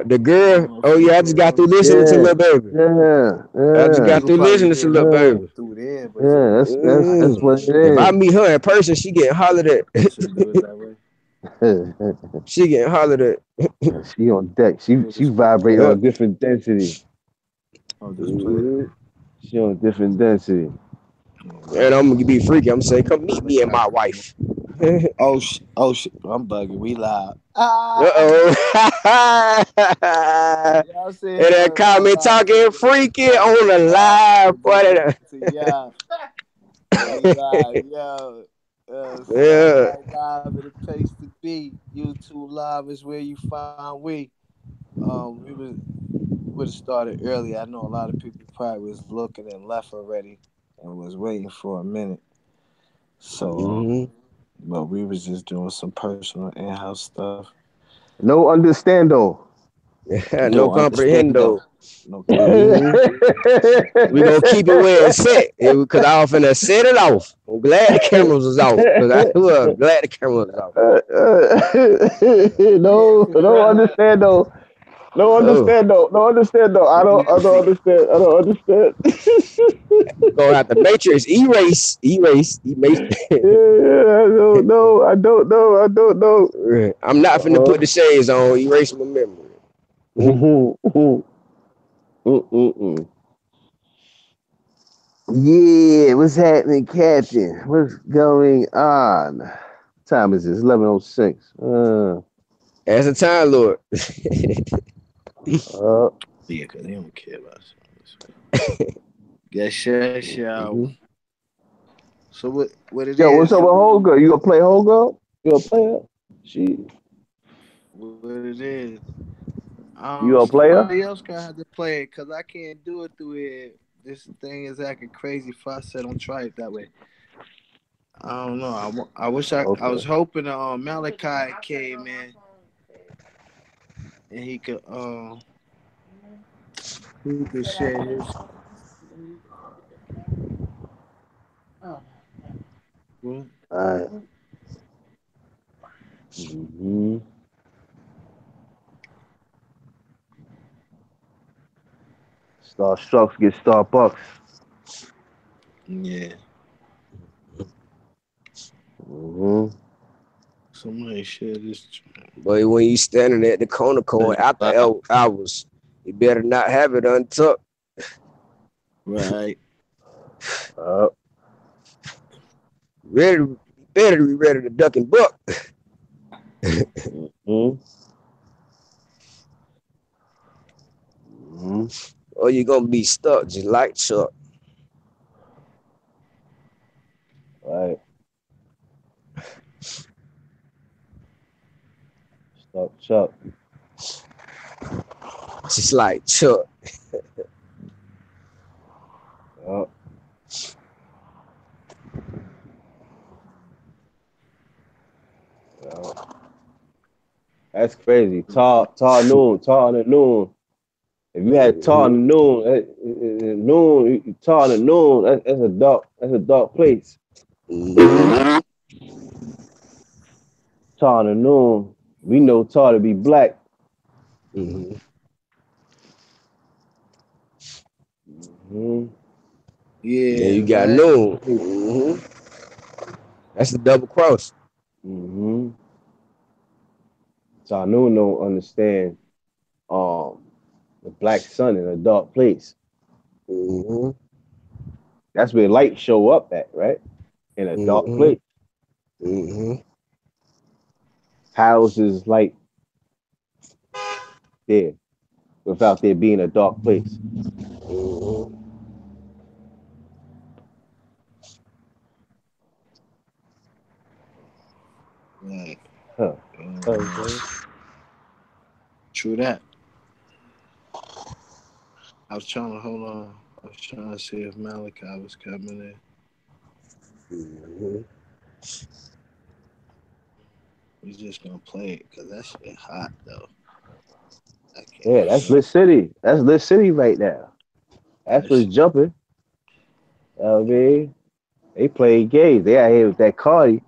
the girl. Oh yeah, I just got through listening to Yeah, Lil Baby. yeah, I just yeah, got You'll through probably listening to hear Lil her yeah, Baby. through there, but yeah. yo, That's Mm. what it If I is. meet her in person, she getting hollered at. I should do it that way. She getting hollered at. She on deck. Go to She speak. vibrating on Yeah. a different density. I'll just play it. Mhm. She on a different density. And I'm gonna be freaky. I'm gonna say, come meet me and my wife. Oh, oh, I'm bugging. We live. Uh-oh. Y'all said And that that was my comment live. talking freaky on the live, boy. To y'all. Yeah, we live, yo. Yeah. Saturday Night Live is the place to be. YouTube Live is where you find we. We would have started early. I know a lot of people probably was looking and left already and was waiting for a minute. So, Mhm. but we was just doing some personal in-house stuff. No understando. No No understanding. comprehendo. No comprehend. Hmm. We gonna keep it where it's set. Because I was finna set it off. I'm glad the cameras was off. Because I was glad the cameras was off. No understand though. No Oh, understand though. No understand though. I don't understand. I don't understand. gonna have the matrix erase. Yeah, I don't know. I don't know. I'm not finna put the shades on, erase my memory. Mm-mm. Yeah, what's happening, Captain? What's going on? What time is this? 11:06. As a time lord. Uh, Yeah, because they don't care about us. Yes, yeah. mhm. So what it Yo, what's is? up with Holger? You gonna play Holger? You gonna play her? She, What it is? you gonna play her? Somebody else gonna have to play it because I can't do it through here. This thing is acting crazy. If I said don't try it that way, I don't know. I wish I Okay. was hoping Malachi came in and he could share his. Well, All right. Mm-hmm. Starstrucks get Starbucks. yeah, Mm-hmm. somebody share this. But when you standing at the corner after hours, you better not have it untucked. Right. Uh, Ready, better be ready to duck and buck. mm-hmm. Mm-hmm. Or you're gonna be stuck just like Chuck. Right. Stop Chuck. Just like Chuck. Uh, uh, that's crazy. Tar noon. Tar in the noon. If you had tar in the noon, tar in the noon, that's a dark place. Mhm. Tar in the noon, we know tar to be black. Mhm. Mm-hmm. Then Yeah, you got right. noon. That's the double cross. Mm-hmm. Tar noon don't understand the black sun in a dark place. Mhm. That's where light show up at, right? In a dark Mhm. place. Mhm. How is light there without there being a dark place? Mhm. Right. Huh. Um, Okay. true that. I was trying to hold on. I was trying to see if Malachi was coming in. Mhm. We just gonna play it because that shit hot though. I can't Yeah, that's front. Lit City. That's Lit City right now. That's That what's shit. jumping. I mean, they play games. They out here with that Cardi.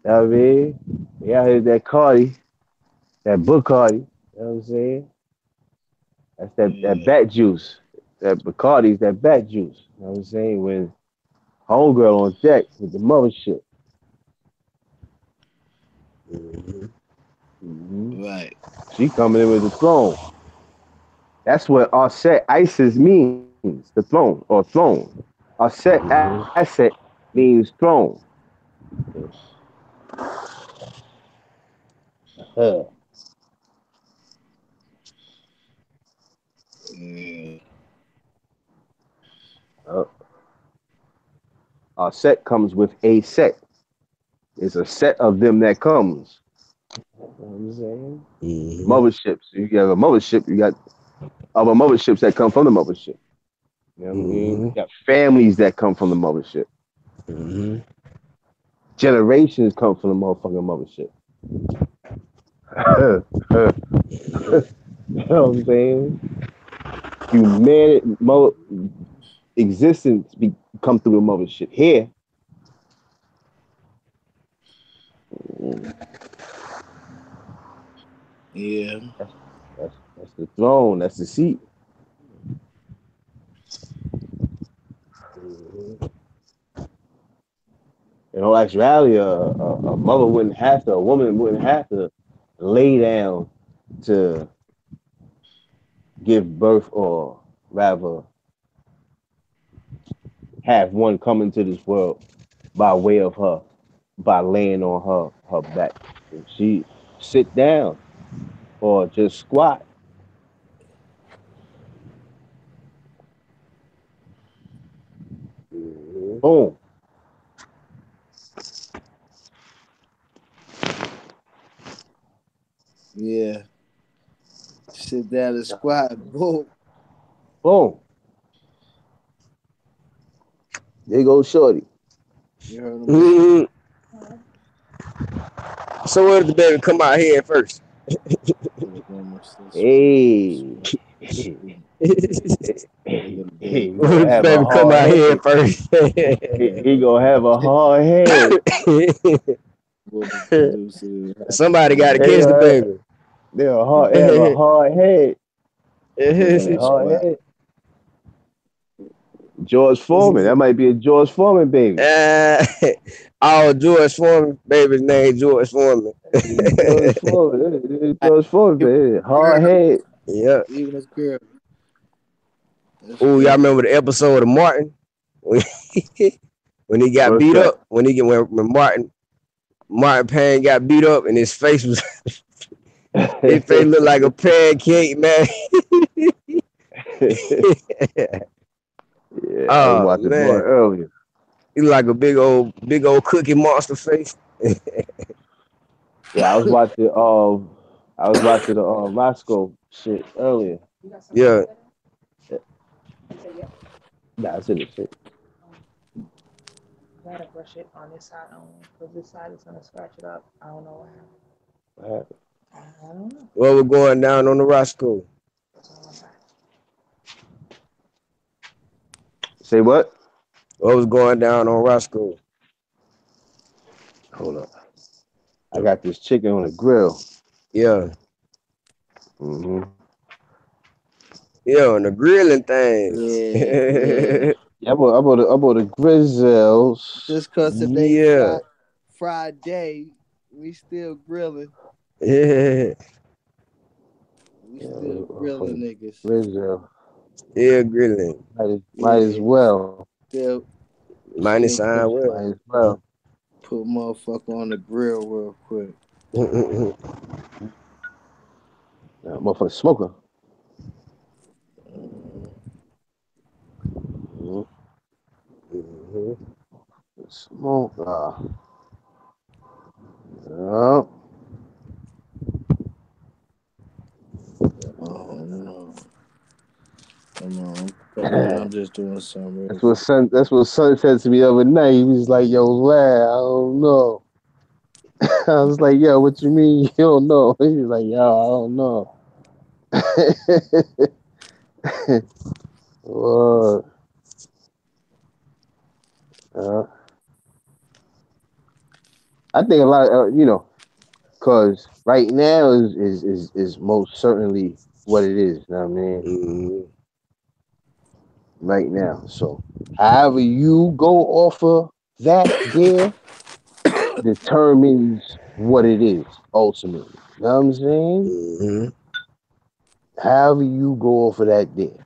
I mean, they out here with that Cardi, that Book Cardi. I know what I'm saying? That's that bat juice. That Bacardi's that bat juice. You know what I'm saying? When homegirl on deck with the mothership. Right. She coming in with the throne. That's what Aset Isis means. The throne or throne. Aset asset means throne. Yeah. Set comes with a set. It's a set of them that comes. You know what I'm saying? Motherships. You have a mothership, you got other motherships that come from the mothership. You know what I mean? You got families that come from the mothership. Generations come from the motherfucking mothership. You know what I'm saying? Humanity, existence come through the mothership. Here, Yeah. that's the throne. That's the seat. In all actuality, a mother wouldn't have to, a woman wouldn't have to lay down to give birth, or rather have one come into this world by way of her, by laying on her back. If she sit down or just squat, boom. Yeah. Sit down and squat. Boom. Boom. There goes Shorty. You heard him. So where did the baby come out here first? Hey. He gonna have a baby come hard out here head. first. He gonna have a hard head. Somebody got to catch the baby. They have a hard head. Hard head. George Foreman. That might be a George Foreman baby. George Foreman baby's name George Foreman. George Foreman. George Foreman baby. Hard head. Yeah. Even as girl. Oh, y'all remember the episode of Martin when he got beat up? When Martin Payne got beat up and his face was his face looked like a pancake, man. Yeah, I was watching Martin earlier. He like a big old Cookie Monster face. Yeah, I was watching the Roscoe shit earlier. Yeah. Nah, it's in the shit. I gotta brush it on this side only, because this side is gonna scratch it up. I don't know what happened. I don't know. What was going down on the Roscoe? Say what? What was going down on Roscoe? Hold up. I got this chicken on the grill. Yeah. Yeah, on the grilling thing. Yeah. I bought the Grizzles. Just cause today Friday, we still grilling. Yeah. We still grilling niggas. Grizzle. Yeah, grilling. Might as well. Might as well. Put a motherfucker on the grill real quick. Motherfucker smoker. Smoke. Yeah. Oh no. Come on. I'm just doing something. That's what Son said to me the other night. He was like, "Yo, lad, I don't know." I was like, "Yo, what you mean you don't know?" He was like, "Yo, I don't know." I think a lot of, cause right now is most certainly what it is. You know what I mean? Mm-hmm. Right now. So however you go off of that there determines what it is ultimately. You know what I'm saying? Mm-hmm. However you go off of that there.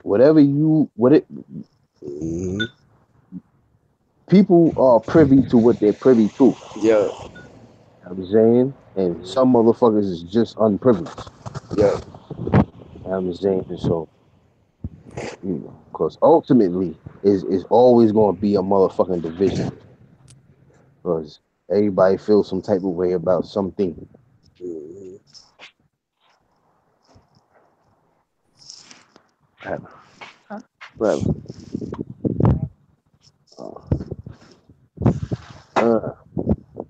Mm-hmm. People are privy to what they're privy to. Yeah. You know what I'm saying? And some motherfuckers is just unprivileged. Yeah. You know what I'm saying? So, because ultimately is always gonna be a motherfucking division. Because everybody feels some type of way about something. Mm-hmm. Right. Uh,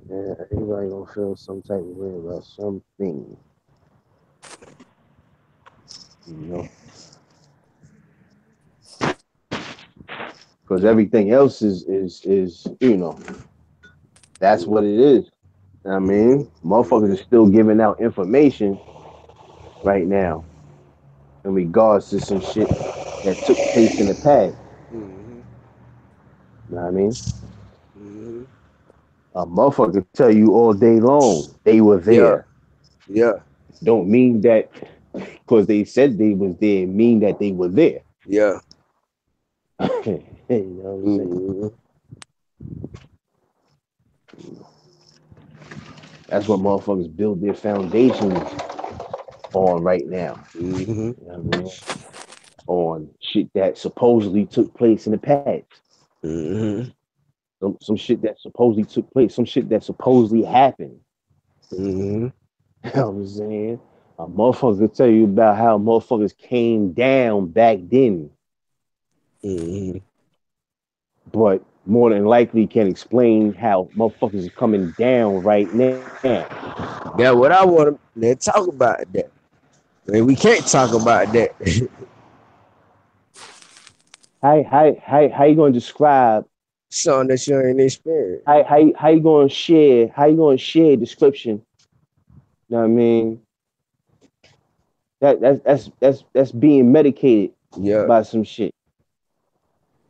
yeah, everybody gonna feel some type of way about something. You know? Because everything else is that's what it is. I mean, motherfuckers are still giving out information right now in regards to some shit that took place in the past. Mm-hmm. You know what I mean? Mm-hmm. A motherfucker tell you all day long they were Yeah. there. Yeah. Don't mean that because they said they was there, mean that they were there. Yeah. You know what I'm saying? Mm-hmm. That's what motherfuckers build their foundations on right now. Mm-hmm. You know what I mean? On shit that supposedly took place in the past. Mm-hmm. Some shit that supposedly took place, some shit that supposedly happened. Mm-hmm. You know what I'm saying? A motherfucker could tell you about how motherfuckers came down back then, Mm-hmm. but more than likely can explain how motherfuckers is coming down right now. Yeah, what I want to let's talk about that. Man, we can't talk about that. How you gonna describe Something that you ain't experienced. how you gonna share description? You know what I mean? That's being medicated Yeah. by some shit.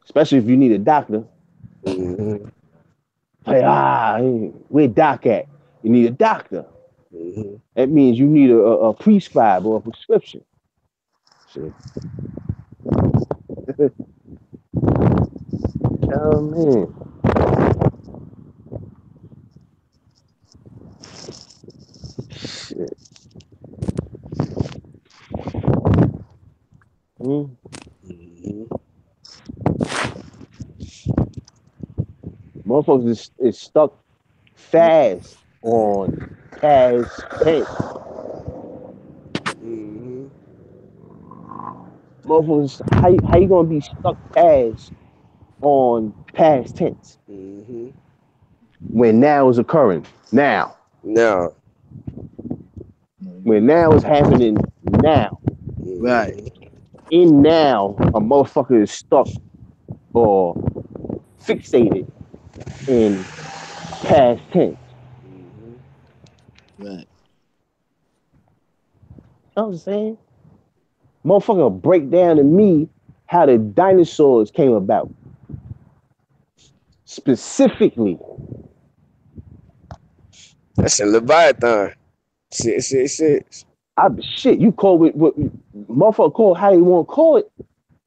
Especially if you need a doctor. Mm-hmm. Like, where doc at? You need a doctor. Mm-hmm. That means you need a prescribe or a prescription. Shit. Oh man. Shit. Mm. Mm-hmm. Motherfuckers is stuck fast on past tense. Mm-hmm. Motherfuckers, how you gonna be stuck fast on past tense Mm-hmm. when now is occurring? Now. Now. When now is happening now. Right. Mm-hmm. In now, a motherfucker is stuck or fixated in past tense. Mm-hmm. Right. You know what I'm saying? Motherfucker break down to me how the dinosaurs came about. Specifically. That's a Leviathan. 666. Shit, you call it what motherfucker call how you want to call it.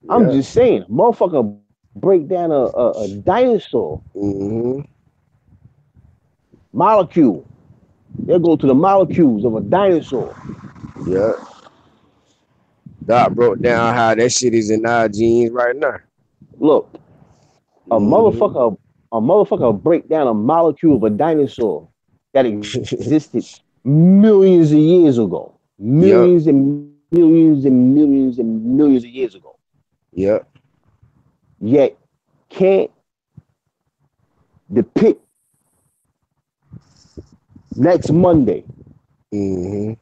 I'm Yeah. just saying, motherfucker break down a dinosaur Mm-hmm. molecule. They'll go to the molecules of a dinosaur. Yeah. Doc broke down how that shit is in our genes right now. Look, a Mm-hmm. motherfucker, a motherfucker break down a molecule of a dinosaur that existed millions of years ago. Yep. Millions and millions and millions and millions of years ago. Yep. Yet can't depict next Monday, Mm-hmm.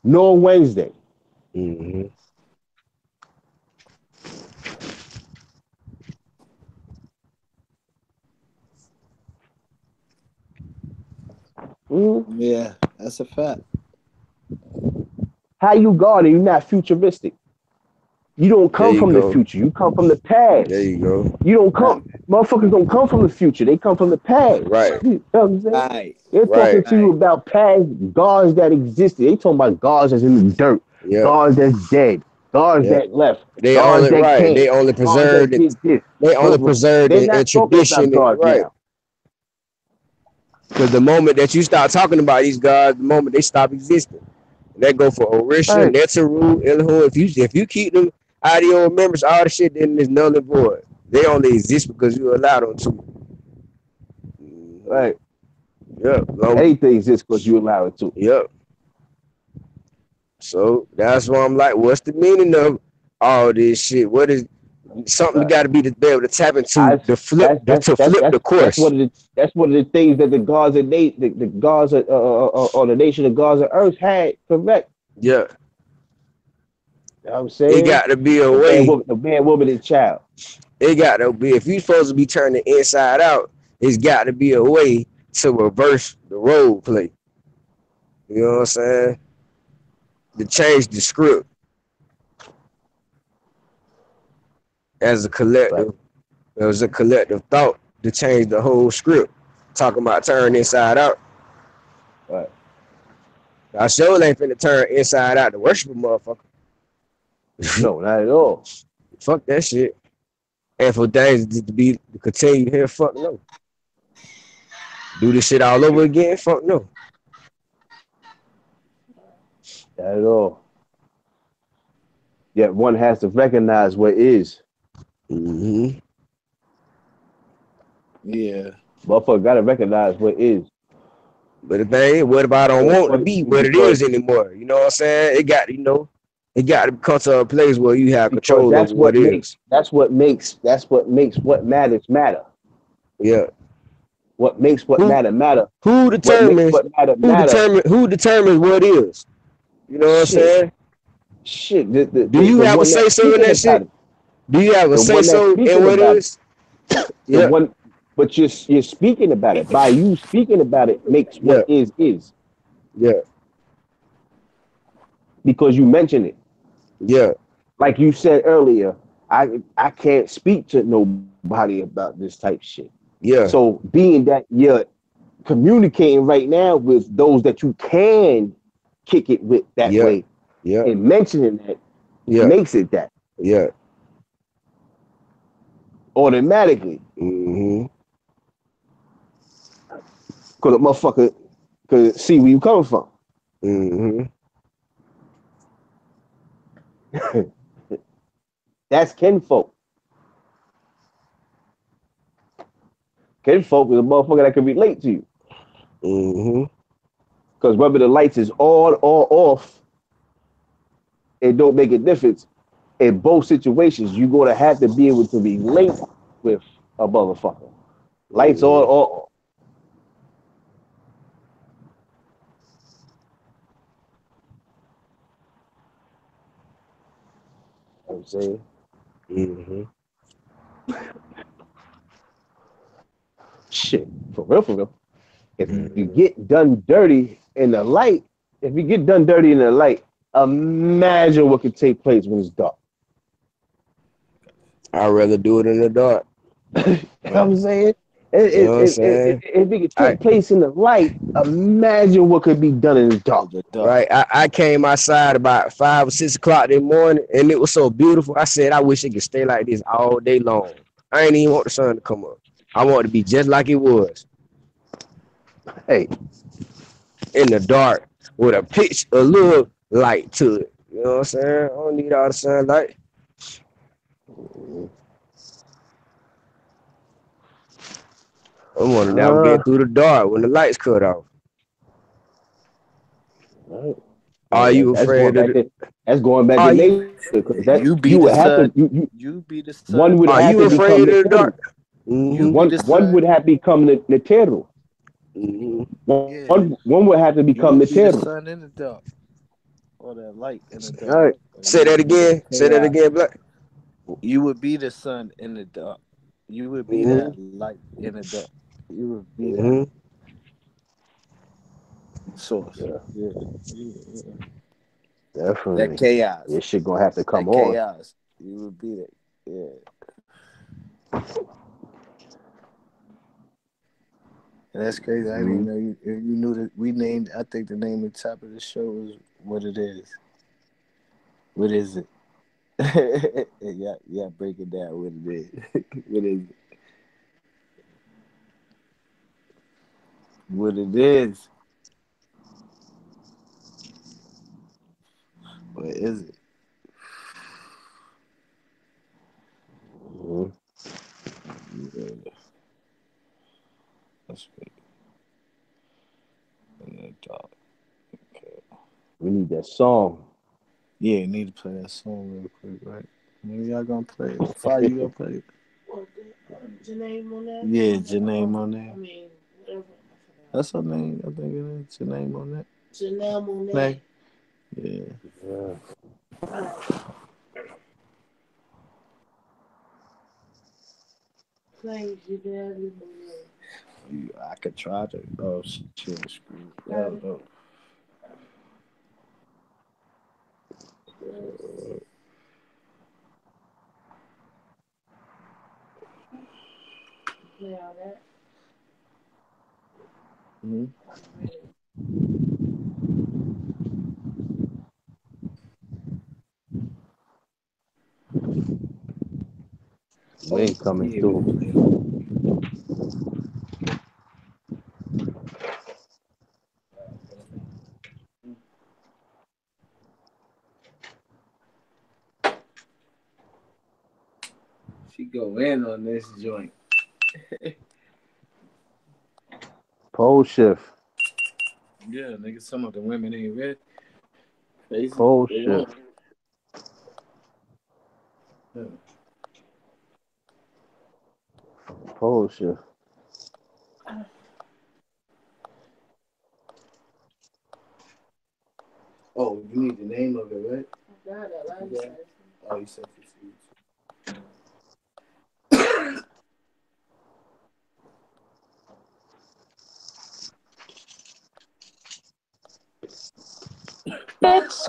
nor Wednesday. Mm-hmm. Yeah, that's a fact. How you God and you're not futuristic? You don't There come you from the go. future. You come from the past. There you go. You don't come. Motherfuckers don't come from the future. They come from the past. Right. You know what I'm saying? Right. They're talking Right. to you about past gods that existed. They talking about gods that's in the dirt, Yeah. gods that's dead, gods Yeah. that left, They gods only that right. came, They only gods preserved that it. did this. They only Look, preserved they're it in not talking about tradition. gods Right. now. Because the moment that you start talking about these gods, the moment they stop existing. That go for Orisha, Right. Netzeru, Elihu. If you keep them out of your remembrance, all the shit, then it's null and void. They only exist because you allowed them to. Right. Yep. Anything exists because you allow it to. Yep. So that's why I'm like, what's the meaning of all this shit? What is something Right. got to be able to tap into to flip That's the course? That's one of the things that the gods of the gods of, or the nation of gods of earth had correct. Yeah. You know what I'm saying? It got to be a the way. Man, woman, and child. It got to be, if you're supposed to be turning inside out, it's got to be a way to reverse the role play. You know what I'm saying? To change the script as a collective. Right. It was a collective thought to change the whole script. Talking about turning inside out. Right. I sure ain't finna turn inside out to worship a motherfucker. No, not at all. Fuck that shit. And for things to continue here, fuck no. Do this shit all over again, fuck no. Not at all. Yet one has to recognize what is. Mm-hmm. Yeah. Motherfucker gotta recognize what is. But the thing is, what if I don't want to be what it is anymore? You know what I'm saying? It got to come to a place where you have control over what is. That's what makes what matters matter. Yeah. What makes what matter matter. Who determines who determines what is? You know what I'm saying? Shit. Do you have a say so in that shit? Do you have a say so in what it is? Yeah. But you're speaking about it. By you speaking about it makes what is. Yeah. Because you mentioned it. Yeah. Like you said earlier, I can't speak to nobody about this type of shit. Yeah. So being that you're communicating right now with those that you can kick it with that way, and mentioning that makes it that. Yeah. Automatically. Mm-hmm. Because a motherfucker could see where you coming from. Mm-hmm. That's kinfolk. Kinfolk is a motherfucker that can relate to you. Mm-hmm. Because whether the lights is on or off, it don't make a difference. In both situations, you're going to have to be able to relate with a motherfucker. Lights on or off. You know what I'm saying? Mm-hmm. Shit, for real. If you get done dirty in the light, imagine what could take place when it's dark. I'd rather do it in the dark. You know what I'm saying? If it could take place in the light, imagine what could be done in the dark. Right. I came outside about 5 or 6 o'clock in the morning and it was so beautiful. I said, I wish it could stay like this all day long. I ain't even want the sun to come up. I want it to be just like it was. Hey. In the dark with a little light to it. You know what I'm saying? I don't need all the sunlight. I want to navigate through the dark when the lights cut off. Right. Are you afraid of it? That's going back to nature. You be the sun. You be the sun. One would have to become the dark. One would have to become the Netero. One would have to become the the sun in the dark. Or the light in the dark. All right. Say that again. Say that again, Black. You would be the sun in the dark. You would be that light in the dark. You would be that. Source. Yeah. Yeah. Definitely. That chaos. Your shit gonna have to come That on. chaos. You would be it. Yeah. And that's crazy. I didn't even know you knew that we named. I think the name of the top of the show is What It Is. What is it? yeah. Break it down. What it is. What is it? What it is. What is it? Mm-hmm. Yeah. That's great. Yeah, dog. Okay. We need that song. Yeah, you need to play that song real quick, right? Maybe y'all gonna play it. Fire, you gonna play it? Janae Monet? Yeah, Janae Monet. I mean, whatever. That's her name. I think it is Janae Monet. Janelle Monet. Yeah. Play Janelle Monet. I could try to. Oh shit, screw. Oh. Play all that. Mm-hmm. Wing coming through. She go in on this joint. Pole shift. Yeah, nigga, some of the women ain't ready. Crazy. Pole shift. Yeah. Pole shift. Oh, you need the name of it, right? I got it. Like Yeah. Oh, you sent it to you. It's What's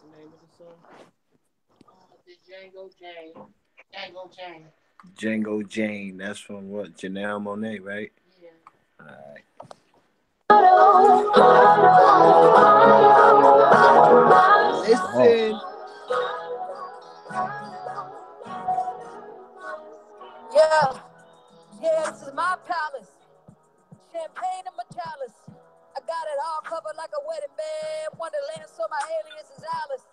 the name of the song? The Django Jane. Django Jane. Django Jane. That's from what? Janelle Monet, right? Yeah. All right. Listen. Yeah, this is my palace. Champagne and my chalice. I got it all covered like a wedding band. Wonderland, so my alias is Alice.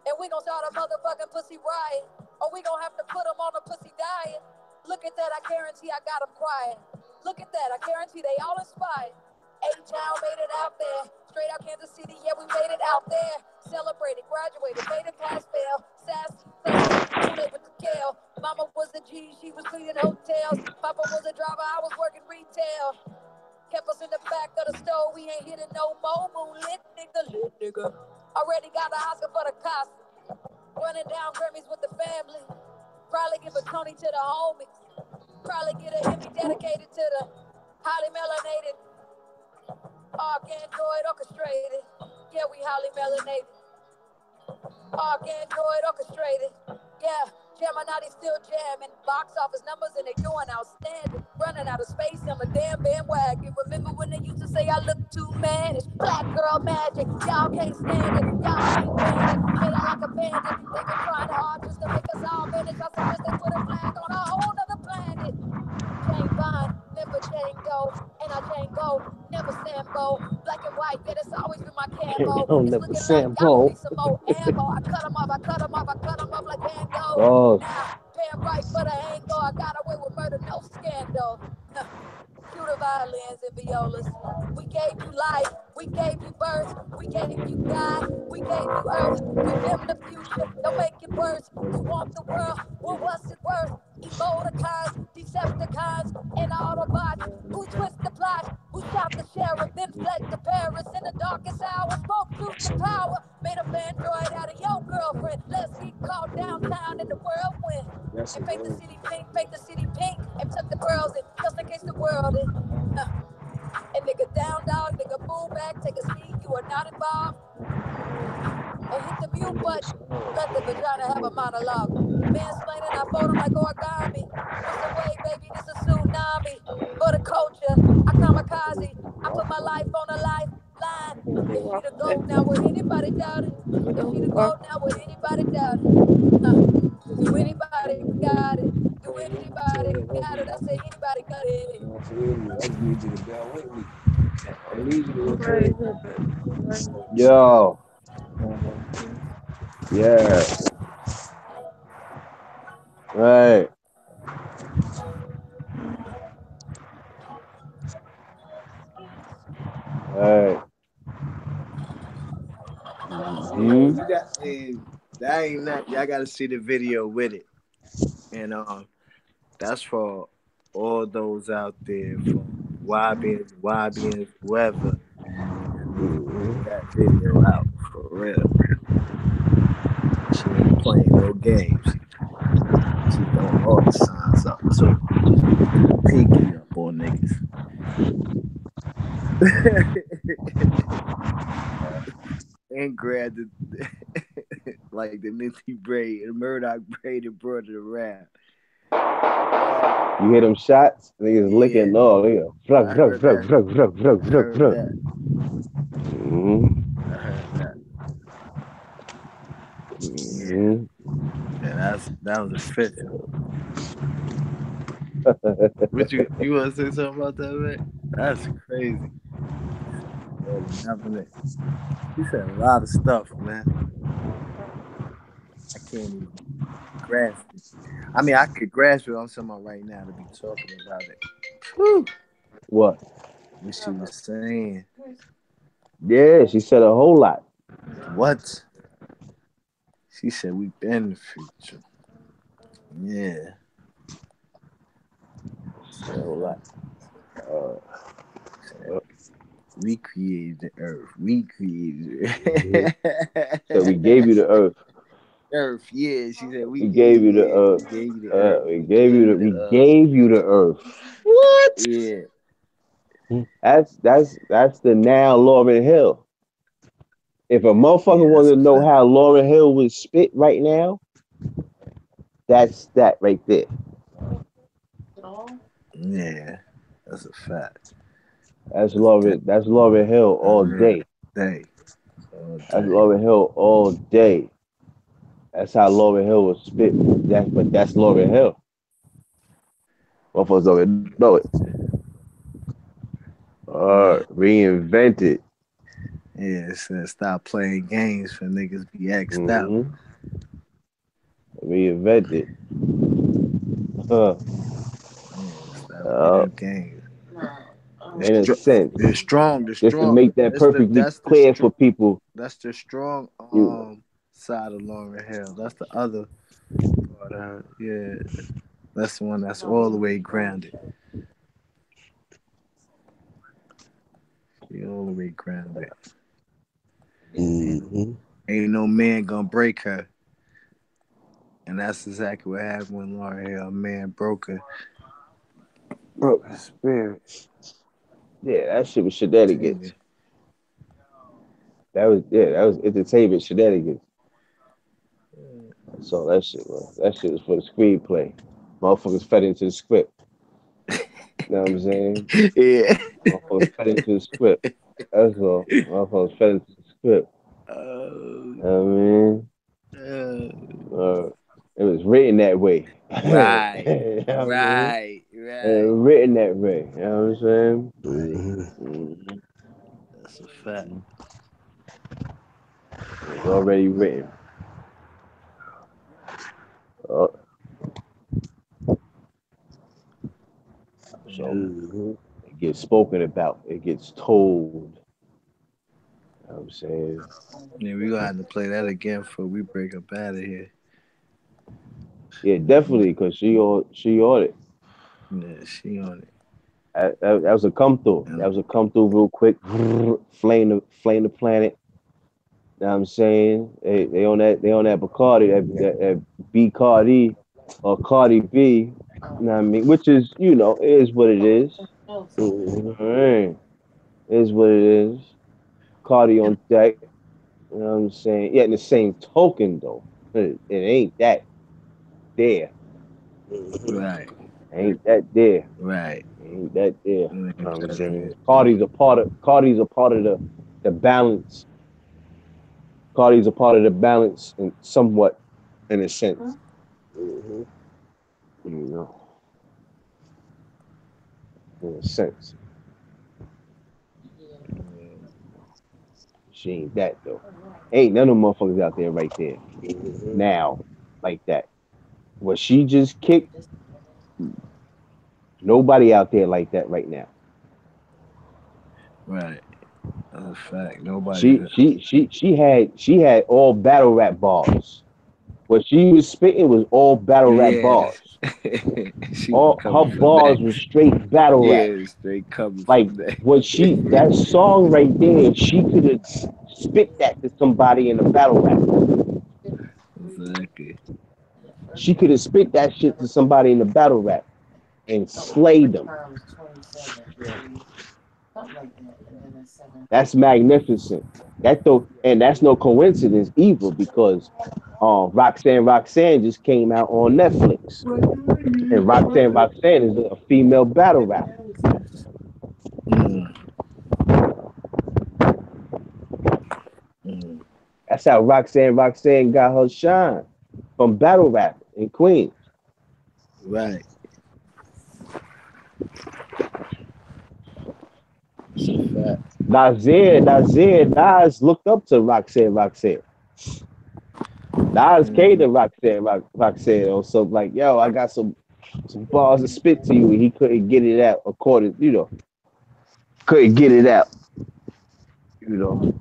And we gon' start a motherfucking pussy riot. Or we gon' have to put them on a pussy diet. Look at that, I guarantee I got them quiet. Look at that, I guarantee they all inspired. A-Town made it out there. Straight out Kansas City, yeah, we made it out there. Celebrated, graduated, made it pass fail. Sassy, classy, with the kale. Mama was a G, she was cleaning hotels. Papa was a driver, I was working retail. Kept us in the back of the store, we ain't hitting no more. Moonlit nigga, lit nigga. Already got the Oscar for the cost. Running down Grammys with the family. Probably give a Tony to the homies. Probably get an Emmy dedicated to the highly melanated. Arc Android orchestrated. Yeah, we highly melanated. Arc Android orchestrated. Yeah, Gemini still jamming. Box office numbers and they doing outstanding. Running out of space on a damn bandwagon. Remember when they used to say I look too mannish? Black girl magic. Y'all can't stand it. Y'all ain't bandit. Feeling like a bandit. They been trying hard just to make us all manage. I suggest they put a flag on a whole other planet. Jane Bond, never Jane Doe, and I Jane Go, never Sambo. Black and white, yeah, that's always been my camo. Don't It's never looking like Sambo. y'all need some more ammo. I cut them off like Van Gogh. Oh. Now, paying right for the angle. I got away with murder, no scandal. Cue the violins and violas. We gave you life, we gave you birth, we gave you God, we gave you earth. Give them the future, don't make it worse. You want the world, well, what's it worth? Emoticons, Decepticons, and Autobots. Who twist the plot? Who shot the sheriff? Then fled to Paris in the darkest hour. Spoke truth to power. Made a android out of your girlfriend. Let's get caught downtown in the whirlwind. And fake the city pink, and tuck the pearls in, just in case the world is. And nigga down dog, nigga move back, take a seat, you are not involved. And hit the mute button, let the vagina have a monologue. Mansplaining, I fold them like origami. What's the way, baby? This a tsunami. For the culture, I kamikaze. I put my life on the lifeline. If she the gold, now would anybody doubt it? If she the gold, now would anybody doubt it? Do anybody got it? Do anybody got it? I say anybody got it. I need you to bear with me. I need you to okay. Yo. Yeah. Right. Right. You got, that ain't that. Y'all got to see the video with it, and that's for all those out there from YBNs, whoever. That video out for real. She ain't playing no games. She throwing all the signs up too. Pinky up on niggas. And grabbed it like the Nipsey braid and Murdoch braid and brought it around. You hear them shots? Niggas licking all. They go, I heard that. Yeah. Yeah, that was official. What you want to say something about that, man? That's crazy. He said a lot of stuff, man. I can't even grasp it. I mean, I could grasp it on someone right now to be talking about it. Whew. What? What she was saying. Yeah, she said a whole lot. What? She said we been the future. Yeah. Said a whole lot. We created the earth. We created it. So we gave you the earth. Earth, yeah. She said we gave you the earth. We gave you the earth. We gave you the earth. What? Yeah. That's the now Lauryn Hill. If a motherfucker wants to know how Lauryn Hill would spit right now, that's that right there. Yeah, that's a fact. That's Lauryn Hill all day. That's Lauryn Hill all day. That's how Lauryn Hill would spit. That's Lauryn Hill. Motherfuckers don't know it. Reinvented. Yeah, it said stop playing games for niggas be X'd out. Reinvented. Stop playing games. In a sense. They're strong. Just to make that perfectly clear for people. That's the strong side of Lauryn Hill. That's the other part of her. Yeah. That's the one that's all the way grounded. She all the way grounded. Ain't no man gonna break her. And that's exactly what happened when Lauryn Hill, a man broke her spirit. Yeah, that shit was shenanigans. That was entertainment shenanigans. That's all that shit was. That shit was for the screenplay. Motherfuckers fed into the script. You know what I'm saying? Yeah. Motherfuckers fed into the script. That's all. Motherfuckers fed into the script. You know what I mean? It was written that way. Right. You know Right. It was written that way. You know what I'm saying? That's a fact. It's already written. So it gets spoken about. It gets told. You know what I'm saying? Yeah, we're gonna have to play that again before we break up out of here. Yeah, definitely, because she on it. Yeah, she on it. That was a come through. That was a come through real quick. Flame the planet. You know what I'm saying? They on that Bacardi, that B Cardi. or Cardi B. You know what I mean? Which is, you know, it is what it is. Mhm. All right. It is what it is. Cardi on deck. You know what I'm saying? Yet in the same token, though, it ain't that there. Mhm. Right. Ain't that there. Right. Ain't that there. You know what I'm That's saying? it. Cardi's a part of the balance. Cardi's a part of the balance and somewhat in a sense. Mhm. You know, in a sense. She ain't that though. Ain't none of them motherfuckers out there right there Mhm. now like that. What she just kicked, nobody out there like that right now. Right. That's a fact. Nobody. She had all battle rap bars. What she was spitting was all battle rap Yeah. bars. She was All her coming for that. bars was straight battle rap. Yeah, straight coming Like from that. what that song right there, she could have spit that to somebody in a battle rap. Exactly. She could have spit that shit to somebody in the battle rap and slayed them. That's magnificent. And that's no coincidence either because Roxanne just came out on Netflix. And Roxanne is a female battle rapper. Mm. Mm. That's how Roxanne got her shine from battle rap in Queens. Right. It's a fact. Nas looked up to Roxanne. Nas came to Roxanne or something like, yo, I got some bars to spit to you, and he couldn't get it out according, couldn't get it out, you know.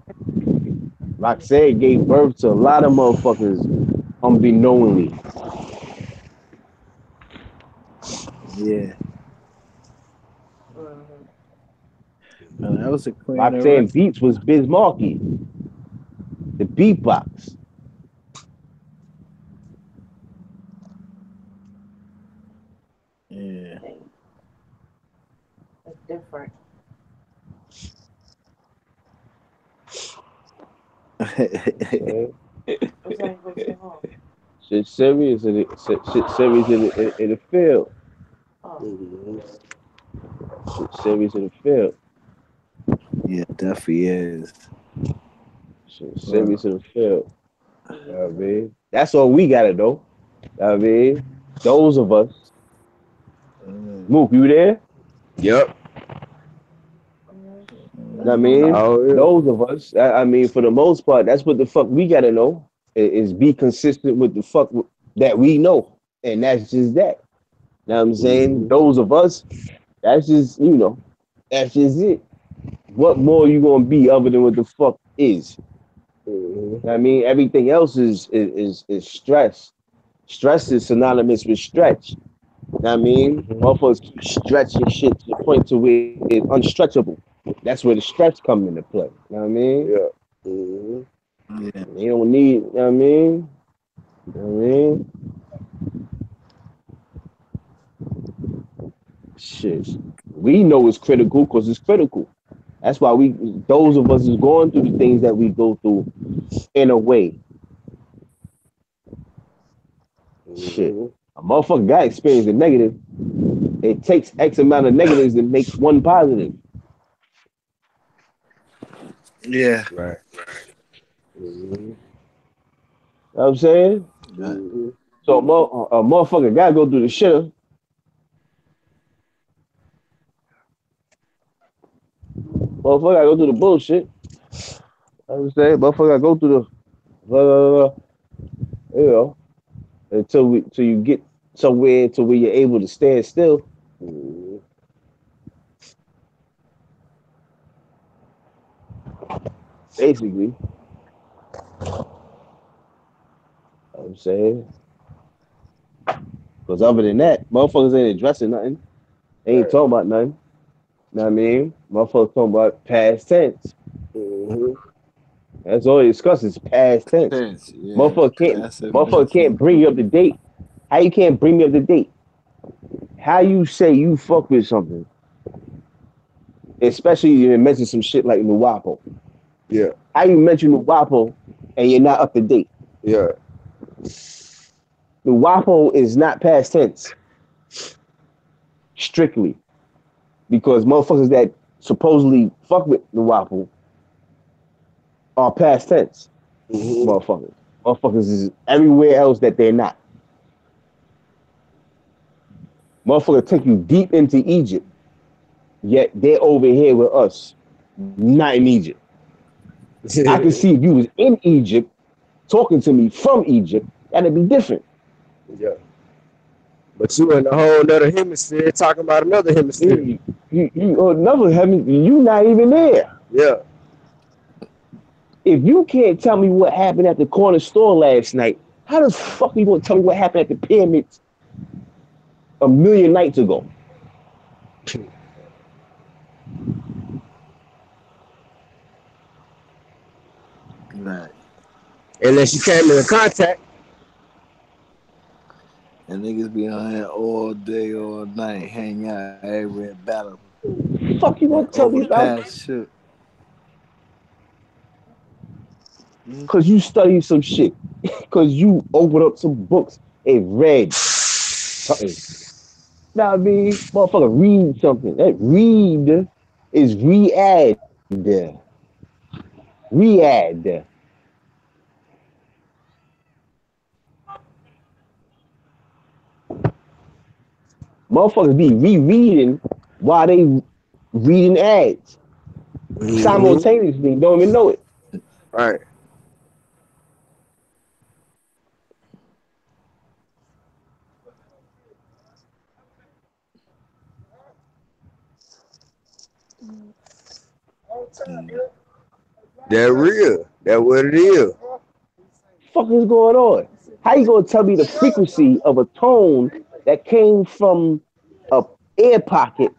Roxanne gave birth to a lot of motherfuckers unbeknowingly. Yeah. And that was a queen of Roxanne rap. Beats was Biz Markie, the beatbox. Yeah. Shit serious shit serious in the field. Mhm. Shit serious in the field. Yeah, definitely is. Shit serious Well, in the field. You know what I mean? That's all we gotta know. You know what I mean? Those of us. mm, Mook, you there? Yep. You know what I mean? Oh yeah. Those of us, I mean, for the most part, that's what the fuck we gotta know is be consistent with the fuck that we know. And that's just that. You know what I'm saying? Mhm. Those of us, that's just, that's just it. What more you gonna be other than what the fuck is? Mhm. You know what I mean? Everything else is stress. Stress is synonymous with stretch. You know what I mean? Mhm. Motherfuckers keep stretching shit to the point to where it's unstretchable. That's where the stretch come into play. You know what I mean? Yeah. Mhm. yeah. They don't need, you know what I mean? You know what I mean? Shit. We know it's critical because it's critical. That's why those of us is going through the things that we go through in a way. Shit. Mhm. A motherfucker got experience the negative. It takes X amount of negatives to make one positive. Yeah. Right. Mhm. You know what I'm saying? Right. Mhm. So a motherfucker gotta go through the shit. Motherfucker gotta go through the bullshit. You know what I'm saying? Motherfucker gotta go through the blah, blah, blah, you know, until you get somewhere to where you're able to stand still. Mhm. Basically. You know what I'm saying? Because other than that, motherfuckers ain't addressing nothing. They ain't Right. talking about nothing. You know what I mean? Motherfuckers talking about past tense. Mhm. That's all they discuss is past tense. Tense. Yeah. Passive Motherfucker message. can't bring you up to date How you can't bring me up to date? How you say you fuck with something, especially you mention some shit like Nuwapo. Yeah. How you mention Nuwapo and you're not up to date? Yeah. Nuwapo is not past tense, strictly, because motherfuckers that supposedly fuck with Nuwapo are past tense. Motherfuckers. Motherfuckers is everywhere else that they're not. Motherfuckers take you deep into Egypt, yet they're over here with us, not in Egypt. I can see if you was in Egypt talking to me from Egypt, that'd be different. Yeah. But you in a whole other hemisphere talking about another hemisphere. Another hemisphere, you not even there. Yeah. If you can't tell me what happened at the corner store last night, how the fuck are you gonna tell me what happened at the pyramids a million nights ago? Right. Unless you came into contact. And niggas be on here all day, all night, hang out everywhere, battle. Fuck you gonna tell me about? Overpass shit. Cause you study some shit. Cause you opened up some books and read something. Now I mean, motherfucker, read something. That read is re-add. Re-add. Motherfuckers be rereading while they reading ads simultaneously. Don't even know it. Right. That real. That what it is. Fuck is going on? How you gonna tell me the frequency of a tone that came from a air pocket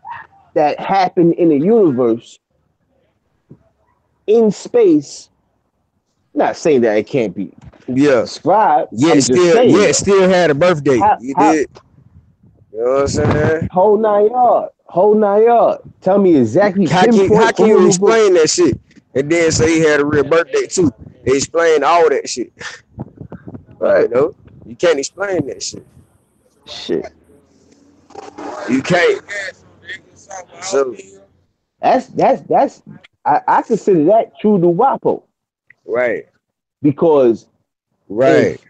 that happened in the universe in space? Not saying that it can't be described. Yeah, still had a birthday. You did. You know what I'm saying? Whole 9 yard. Whole 9 yard. Tell me exactly. How can you explain that shit? And then say he had a real birthday too. They explain all that shit. Right, no? You can't explain that shit. Shit. You can't. So that's I consider that true to WAPO. Right. Because right. If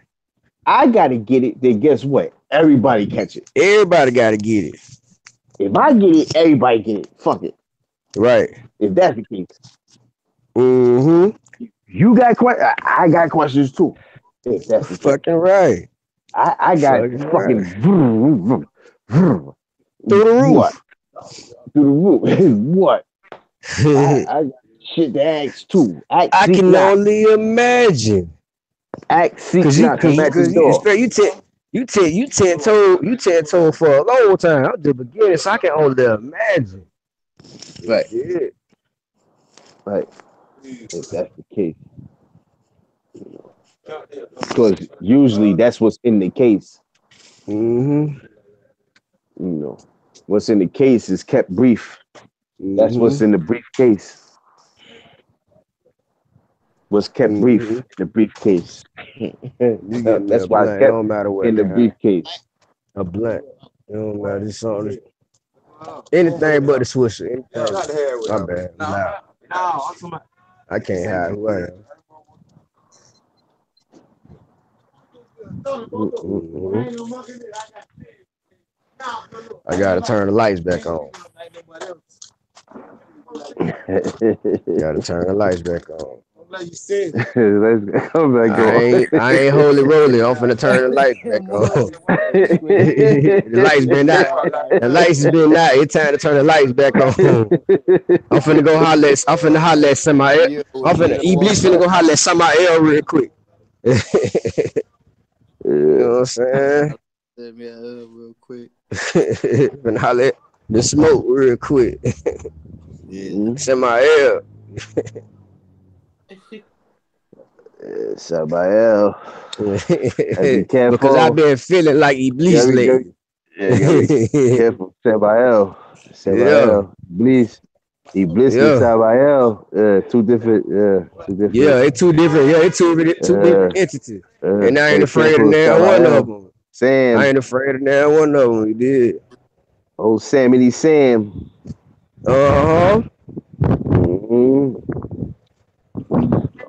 I gotta get it, then guess what? Everybody catch it. Everybody gotta get it. If I get it, everybody get it. Fuck it. Right. If that's the case. Mm-hmm. You got questions. I got questions too. If that's the fucking case. Right. I got fucking right. Through the roof. What? Through the roof. What? I got shit to ask too. I can only imagine. Act seek not come at the door. You 10 told for a long time. I'm just beginning, so I can only imagine. Right. Yeah. Right. If that's the case. Because usually that's what's in the case. Mm-hmm. You know, what's in the case is kept brief. Mm-hmm. That's what's in the briefcase. Was kept brief, the briefcase. That's why it's kept don't matter what in the briefcase. A blunt. It don't matter. It's something. Anything but the Swisher. My bad. No, I can't hide who I am. I gotta turn the lights back on. Gotta turn the lights back on. Let's come back on. I ain't holy roly. I'm finna turn the lights back on. The lights been out. The lights has been out. It's time to turn the lights back on. I'm finna go holler. I'm finna holler at somebody. I'm finna Iblis finna go holler at somebody else real quick. You know what I'm saying? Let me real quick. Finna holler at the smoke real quick. Yeah. Somebody else. Sabael. Be careful. Because I've been feeling like Iblis lately. Yeah, gotta be careful. Sabael. Yeah. Iblis. Iblis and Sabael. Two different. Yeah, it's two different. Yeah, it's two different entities. And I ain't afraid of now one of them. Sam. I ain't afraid of now one of them. He did. Oh, Sammy Sam. Uh-huh. Mm-hmm.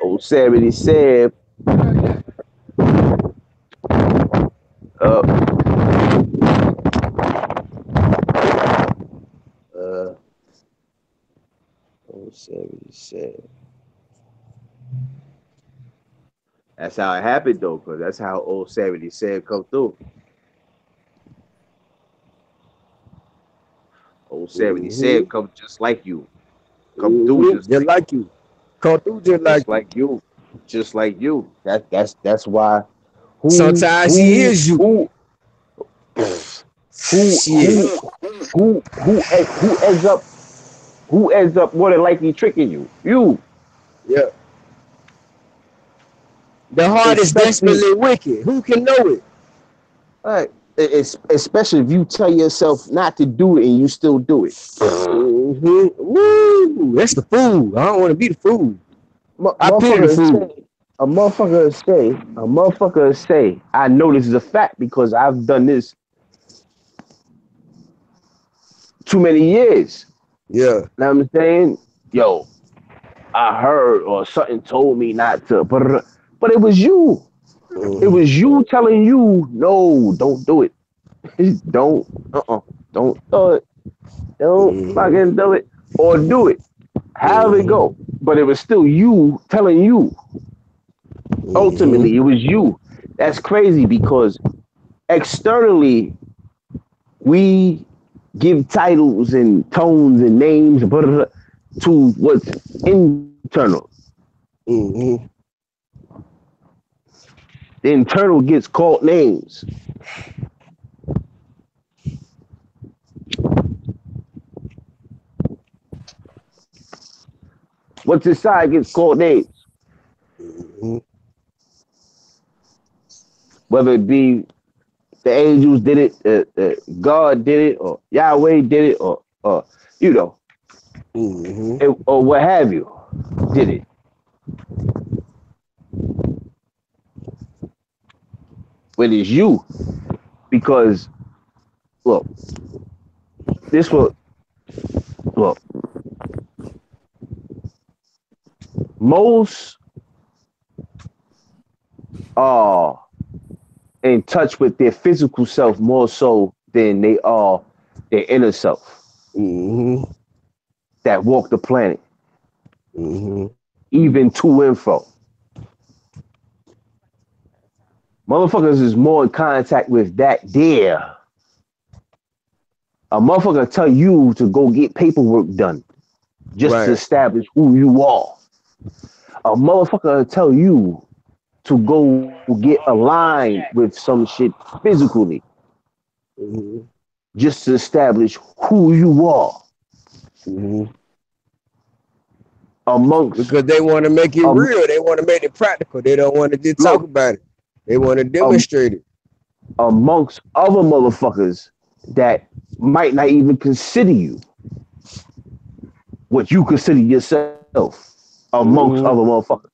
Oh, Sammy Sam. Oh, 77. That's how it happened though, because that's how old 77 come through. Old 77 come just like you. Come through just like you. Come through just like you. Just like you. That's why. Sometimes he is you. Who ends up more than likely tricking you? You. Yeah. The heart is desperately wicked. Who can know it? Right. Especially if you tell yourself not to do it and you still do it. Mm-hmm. Woo! That's the fool. I don't want to be the fool. I pity the fool. A motherfucker say, I know this is a fact because I've done this too many years. Yeah. Know what I'm saying? Yo, I heard or something told me not to, but it was you. Mm-hmm. It was you telling you, no, don't do it. Don't do it. Don't fucking do it. Or do it. However it go. But it was still you telling you. Ultimately, it was you. That's crazy because externally, we give titles and tones and names to what's internal. Mm-hmm. The internal gets called names. What's inside gets called names. Mm-hmm. Whether it be the angels did it, God did it, or Yahweh did it, or you know, or what have you, did it. But it's you, because look, most are in touch with their physical self more so than they are their inner self. Mm-hmm. That walk the planet. Mm-hmm. Even to and fro. Motherfuckers is more in contact with that there. A motherfucker tell you to go get paperwork done just to establish who you are. A motherfucker tell you to go get aligned with some shit physically just to establish who you are. Because they want to make it real. They want to make it practical. They don't want to just talk about it. They want to demonstrate it. Amongst other motherfuckers that might not even consider you what you consider yourself amongst other motherfuckers.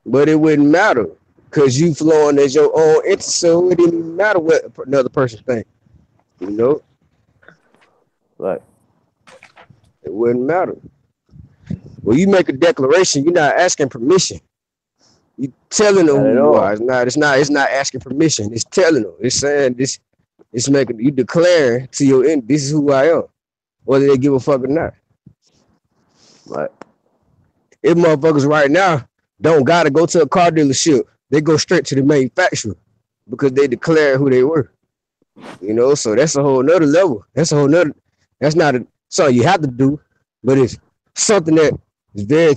But it wouldn't matter because you flowing as your own entity, so it didn't matter what another person thinks. You know? Right. It wouldn't matter. When you make a declaration, you're not asking permission. You telling them who you are. It's not asking permission. It's telling them. It's saying this. It's making you declare to your end. This is who I am, whether they give a fuck or not. Right. If motherfuckers right now don't gotta go to a car dealership, they go straight to the manufacturer because they declare who they were. You know, so that's a whole nother level. That's not something you have to do, but it's something that is very,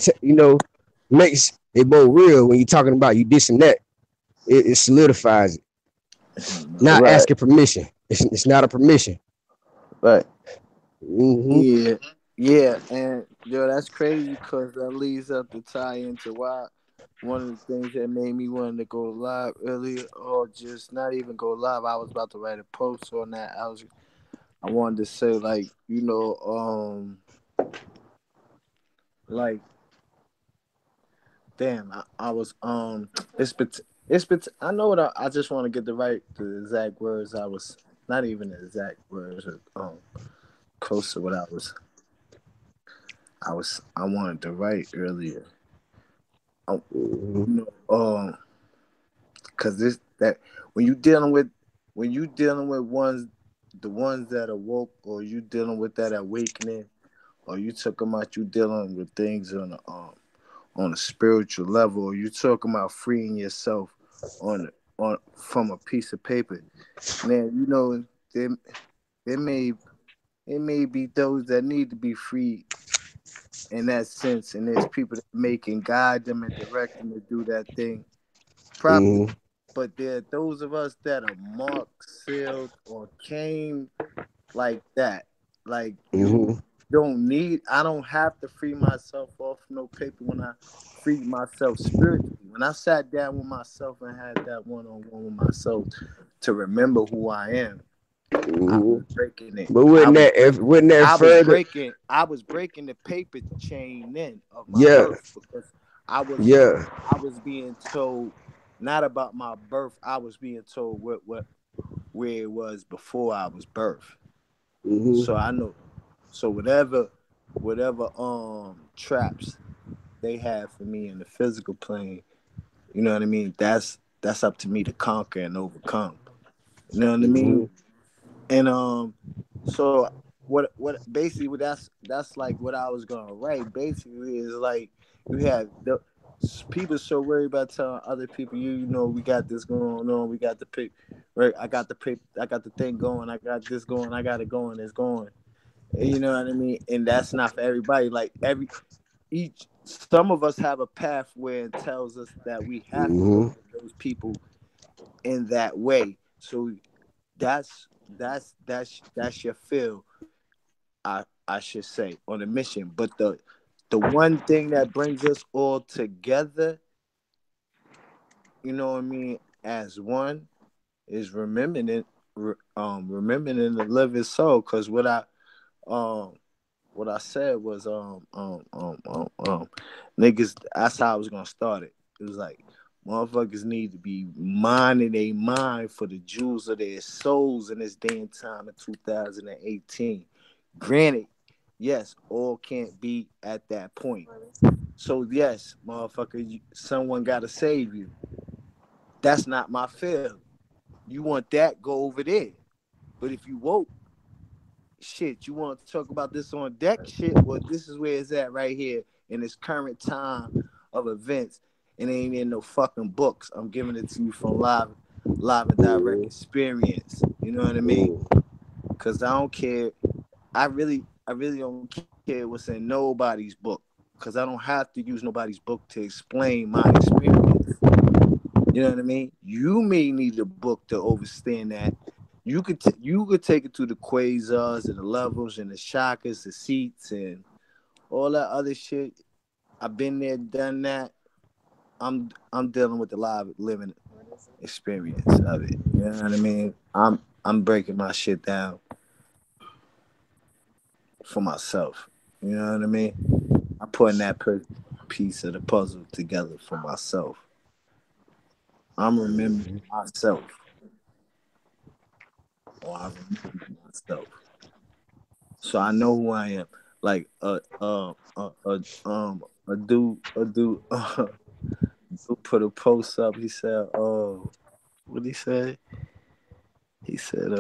makes it more real when you're talking about you this and that. It solidifies it. Not asking permission. It's not a permission. Right. Yeah, and Yo, that's crazy because that leads up to tie into why one of the things that made me want to go live earlier, or just not even go live. I was about to write a post on that. I wanted to say like like damn, I was I know what I just want to get the exact words I was not even the exact words close to what I wanted to write earlier. Mm-hmm. Cause this that when you dealing with ones the ones that awoke, or you dealing with that awakening, or you talking about you dealing with things on a spiritual level, or you talking about freeing yourself on from a piece of paper, man. There there may it may be those that need to be freed in that sense, and there's people that can guide them and direct them to do that thing properly. Mm-hmm. But there are those of us that are marked, sealed, or came like that. Like you Mm-hmm. don't need. I don't have to free myself off no paper when I free myself spiritually. When I sat down with myself and had that one on one with myself to remember who I am, I Mm-hmm. was breaking it. But wouldn't that further? I was breaking the paper chain in of my Yeah, birth because I was yeah. I was being told not about my birth. I was being told what where it was before I was birthed. So Mm-hmm. I know. So whatever traps they have for me in the physical plane, you know what I mean? That's up to me to conquer and overcome. You know what I Mm-hmm. mean? And so what basically that's like what I was gonna write. Basically, is like you have the people so worried about telling other people, we got this going on, we got the pick, right? I got the thing going, I got this going, I got it going, it's going. And you know what I mean? And that's not for everybody. Like each some of us have a path where it tells us that we have to go Mm-hmm. with those people in that way. So that's your feel, I should say, on a mission. But the one thing that brings us all together, you know what I mean, as one, is remembering the living soul. Because um what I said was niggas. That's how I was gonna start it. It was like motherfuckers need to be minding their mind for the jewels of their souls in this day and time in 2018. Granted, yes, all can't be at that point. So yes, motherfucker, someone gotta save you. That's not my field. You want that? Go over there. But if you woke, shit, you want to talk about this on deck shit? Well, this is where it's at right here in this current time of events. It ain't in no fucking books. I'm giving it to you from live and direct experience. You know what I mean? Mm-hmm. Cause I don't care. I really don't care what's in nobody's book. Cause I don't have to use nobody's book to explain my experience. You know what I mean? You may need a book to understand that. You could take it to the quasars and the levels and the shockers, the seats and all that other shit. I've been there, done that. I'm dealing with the live living experience of it. You know what I mean? I'm breaking my shit down for myself. You know what I mean? I'm putting that piece of the puzzle together for myself. I'm remembering myself, or I remember myself. So I know who I am. Like dude put a post up. He said, "Oh, what he say? He said,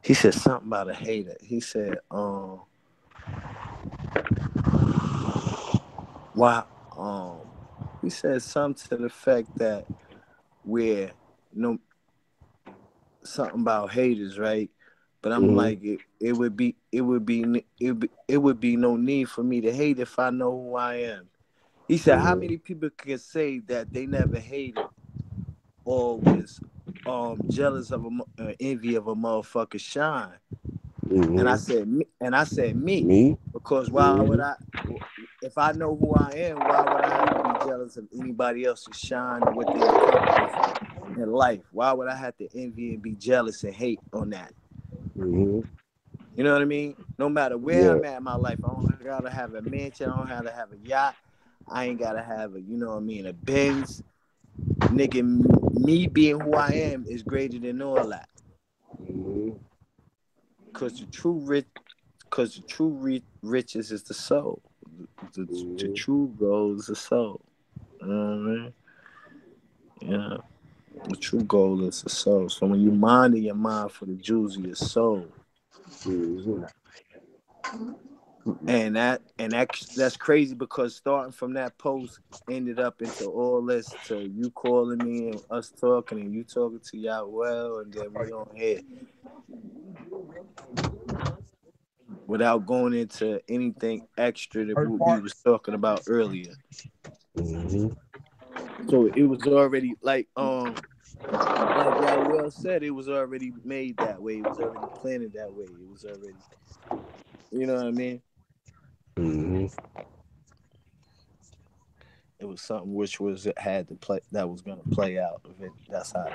he said something about a hater. He said, why, he said something to the effect that we're no something about haters, right? But I'm Mm-hmm. like, it would be no need for me to hate if I know who I am. He said, how Mm-hmm. many people can say that they never hated or was jealous of envy of a motherfucker shine? And I said me. Me? Because why would I, if I know who I am, why would I have to be jealous of anybody else's shine or what they accomplish in life? Why would I have to envy and be jealous and hate on that? Mm-hmm. You know what I mean? No matter where I'm at in my life, I don't gotta have a mansion, I don't have to have a yacht, I ain't gotta have a, you know what I mean, a Benz. Nigga, me being who I am is greater than all that. Mm-hmm. Cause the true riches is the soul. The true goal is the soul. You know what I mean? Yeah. The true goal is the soul. So when you minding your mind for the jewels of your soul, Mm-hmm. and that's crazy because starting from that post ended up into all this, to you calling me and us talking and you talking to y'all well, and then we on here without going into anything extra that we was talking about earlier. Mm-hmm. So it was already like Yadiel said, it was already made that way. It was already planted that way. It was already, you know what I mean? Mm-hmm. It was something which had to play, that was gonna play out. That's how.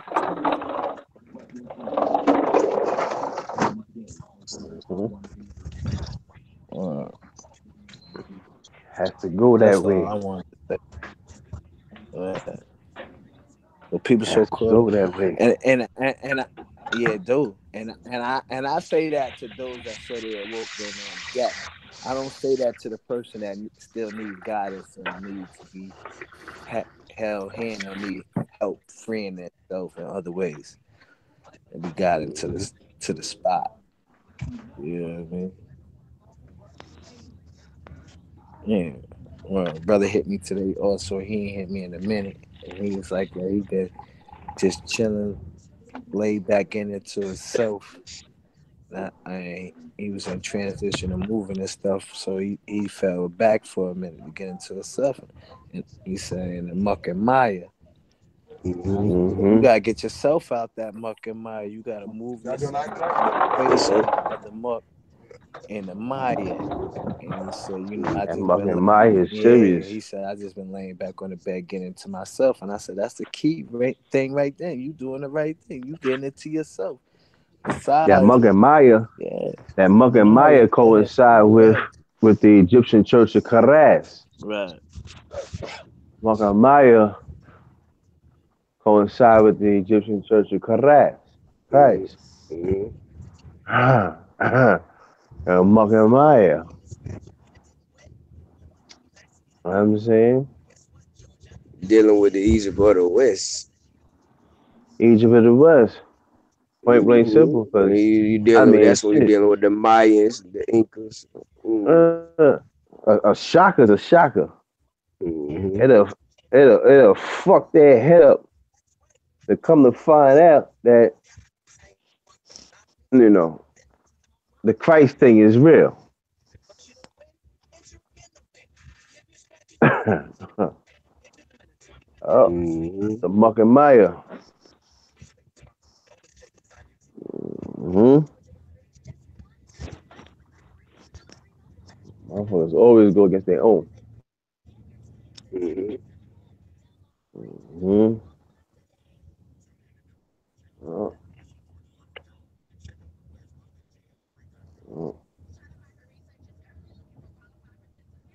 Has to go that That's way. all I wanted to say. But people so Has to caught go up, that way. and yeah, do and I say that to those that say they awoke and on deck. I don't say that to the person that still needs guidance and needs to be held hand or need help freeing themselves in other ways and be guided to the spot. You know what I mean? Yeah. Well, brother hit me today also. He ain't hit me in a minute. And he was like, yeah, he good, just chilling, laid back into himself. He was in transition and moving and stuff, so he fell back for a minute to get into himself. And he said, in the muck and mire. You gotta get yourself out that muck and mire. You gotta move yourself away from the muck and the mire. And he said, I That just muck been and mire is serious. He said, I just been laying back on the bed getting into myself. And I said, that's the key thing right there. You doing the right thing. You getting into yourself. Besides, that muck and mire coincide with the Egyptian church of Karas. Right. Muck and mire coincide with the Egyptian church of Karas. Christ. Muck and mire. You know what I'm saying? Dealing with the Egypt or the West. Egypt of the West. Point blank simple. Cause you dealing with, that's when you're dealing with the Mayans, the Incas. A shocker's a shocker. It'll fuck their head up to come to find out that, the Christ thing is real. The muck and mire. Motherfuckers always go against their own.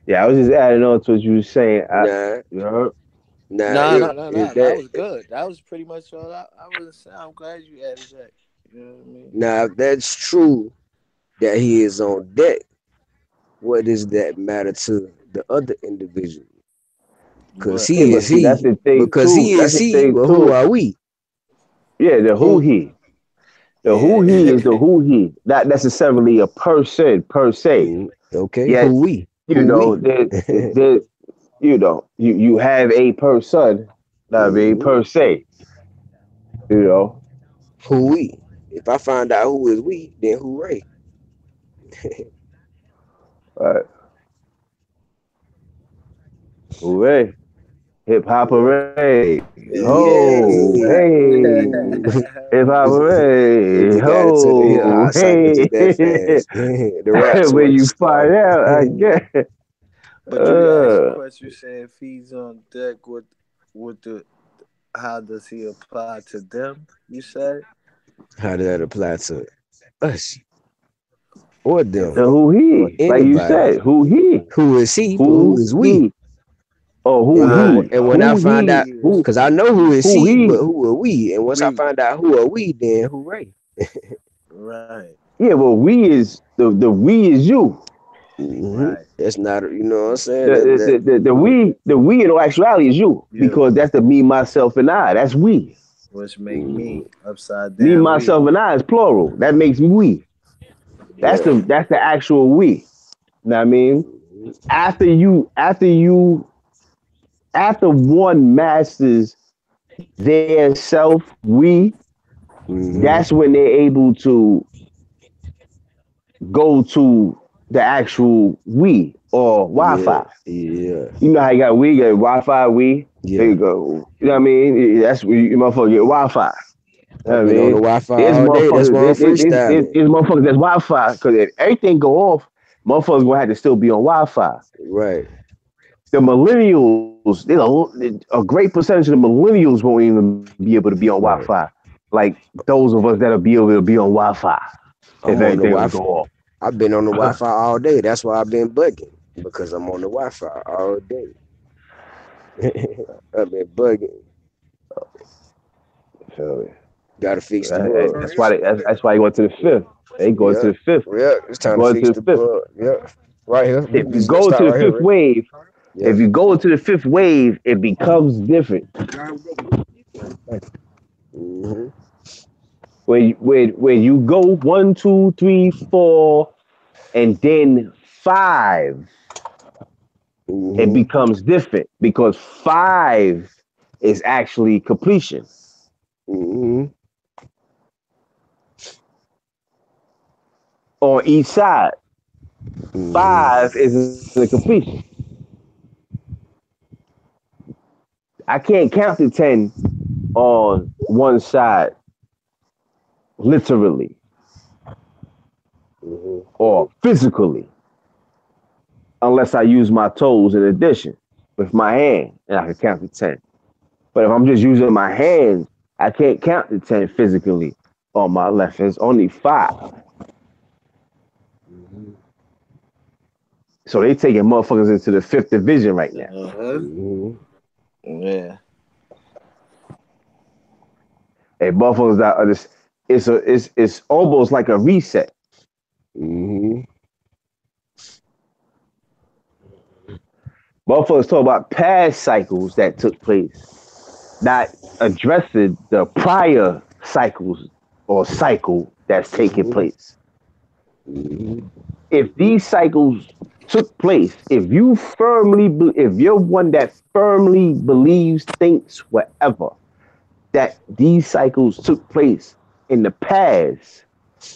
Yeah, I was just adding on to what you were saying. You heard? No. That was good. That was pretty much all I was saying. I'm glad you added that. You know what I mean? Now, if that's true that he is on deck, what does that matter to the other individual? Because he is he. That's the thing because too. he is he. But who are we? Yeah, the who he. The who he is the who he. Not necessarily a person per se. Okay. Yet, who we? You have a person, not a per se. Who we? If I find out who is we, then hooray. Right. Hooray. Hip hop hooray. Oh, hey. If I If were, you got it to the hill, oh, I cycle to that hey, fast. The rap's when on the you find start. out, I guess. But you asked the Uh, question, you said if he's on deck with the how does he apply to them? You said How does that apply to us or if them and we who or he? Like you anybody? said, who he? Who is he? But who Who is we? he? Or who right, he? And when I Who find out, he? is Who because I know who is who he, but he? who are we? And once I we find out who are we, then hooray. right, Yeah, well, we is the we is you. right, That's not, you know what I'm saying? That The we in actuality is you you, because that's the me, myself, and I. That's we. which make mhm. me upside Me, down. We myself, and I is plural. That makes me we. That's Yeah. the actual we. You know what I mean? After one masters their self, we, Mm-hmm. that's when they're able to go to the actual we or Yeah. Wi-Fi. Yeah. You know how you got we, you got Wi-Fi, we. There Yeah. you go. You know what I mean? That's where you motherfucker get Wi-Fi. You know what I've I been on the mean? Wi-Fi There's all day. That's motherfuckers, why I'm freestyling. there's motherfuckers that's Wi-Fi because if everything go off, motherfuckers gonna have to still be on Wi-Fi. Right. The millennials, a great percentage of the millennials won't even be able to be on Right. Wi-Fi. Like those of us that'll be able to be on Wi-Fi if I'm on the everything would Wi-Fi. go off. I've been on the Wi-Fi all day. That's why I've been bugging because I'm on the Wi-Fi all day. I've been bugging. So, Got to fix the bug. that's why you went to the fifth. They go to Yeah. the fifth. Yeah. It's time to Go to fix the the fifth. bug. Yeah. Right here. We If can you just go to start the right here, fifth right? wave, Yeah. if you go into the fifth wave, it becomes different. Mm-hmm. When you go 1, 2, 3, 4, and then 5, it Mm-hmm. becomes different because 5 is actually completion Mm-hmm. on each side. Mm-hmm. 5 is the completion. I can't count to 10 on one side, literally Mm-hmm. or physically, unless I use my toes in addition with my hand and I can count to 10. But if I'm just using my hands, I can't count to 10 physically on my left. It's only 5. Mm-hmm. So they taking motherfuckers into the 5th division right now. Mm-hmm. Yeah. And motherfuckers that are just it's almost like a reset. Mm-hmm. Motherfuckers talk about past cycles that took place, not addressing the prior cycles or cycle that's taking place. Mm-hmm. If these cycles took place, if you're one that firmly believes, thinks, whatever, that these cycles took place in the past,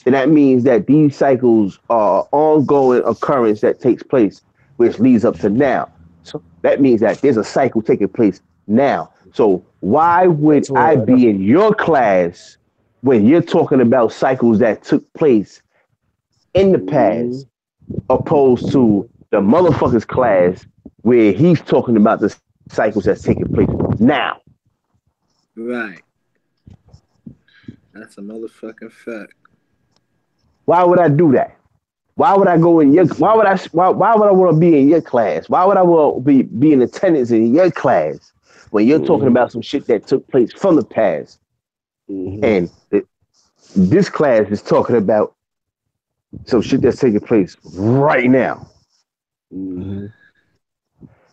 then that means that these cycles are ongoing occurrence that takes place, which leads up to now. So that means that there's a cycle taking place now. So why would That's what I I know. be in your class when you're talking about cycles that took place in the Mm-hmm. past, opposed to the motherfucker's class where he's talking about the cycles that's taking place now? Right. That's a motherfucking fact. Why would I do that? Why would I go in your? Why would I want to be in your class? Why would I want to be in attendance in your class when you're talking Mm-hmm. about some shit that took place from the past? Mm-hmm. And this class is talking about some shit that's taking place right now. Mm-hmm.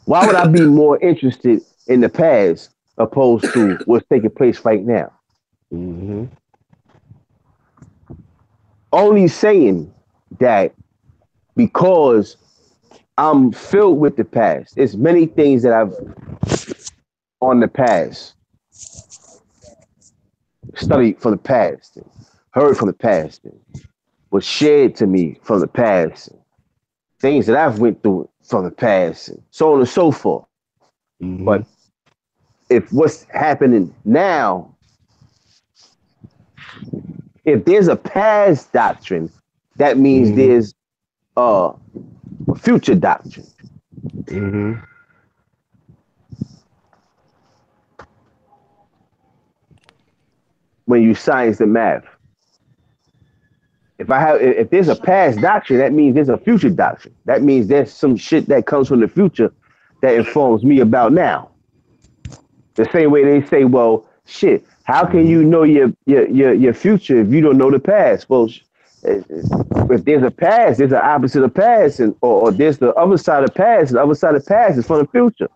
Why would I be more interested in the past opposed to what's taking place right now? Mm-hmm. Only saying that because I'm filled with the past. There's many things that I've on the past, studied from the past, and heard from the past, and was shared to me from the past, and things that I've went through from the past, and so on and so forth. Mm-hmm. But if what's happening now if there's a past doctrine, that means there's a future doctrine. When you science the math, if there's a past doctrine, that means there's a future doctrine. That means there's some shit that comes from the future that informs me about now. The same way they say, well, shit, how can you know your future if you don't know the past? Well, if there's a past, there's an opposite of past, or there's the other side of past. The other side of past is from the future.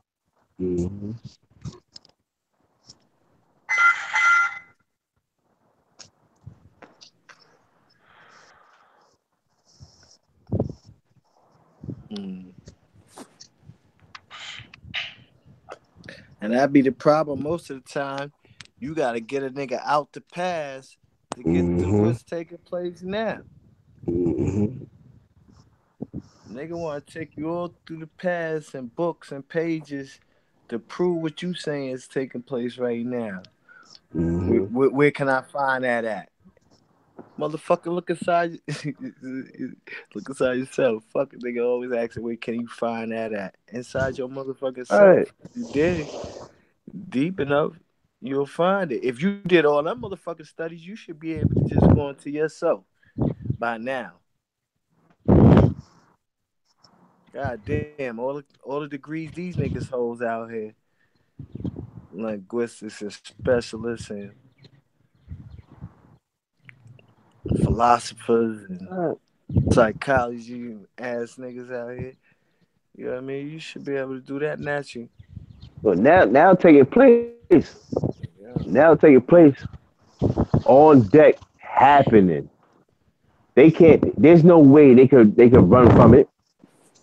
And that be the problem most of the time. You got to get a nigga out the past to get to what's taking place now. Nigga want to take you all through the past and books and pages to prove what you saying is taking place right now. Where can I find that at? Motherfucker, look inside yourself. Fucking nigga always asking, where can you find that at? Inside your motherfucking self. Right. You dig deep enough, you'll find it. If you did all that motherfucking studies, you should be able to just go into yourself by now. God damn, all the degrees these niggas holds out here. Linguistics and specialists and philosophers and psychology ass niggas out here. You know what I mean? You should be able to do that naturally. But now taking place. Now taking place on deck happening. They can't, there's no way they could run from it,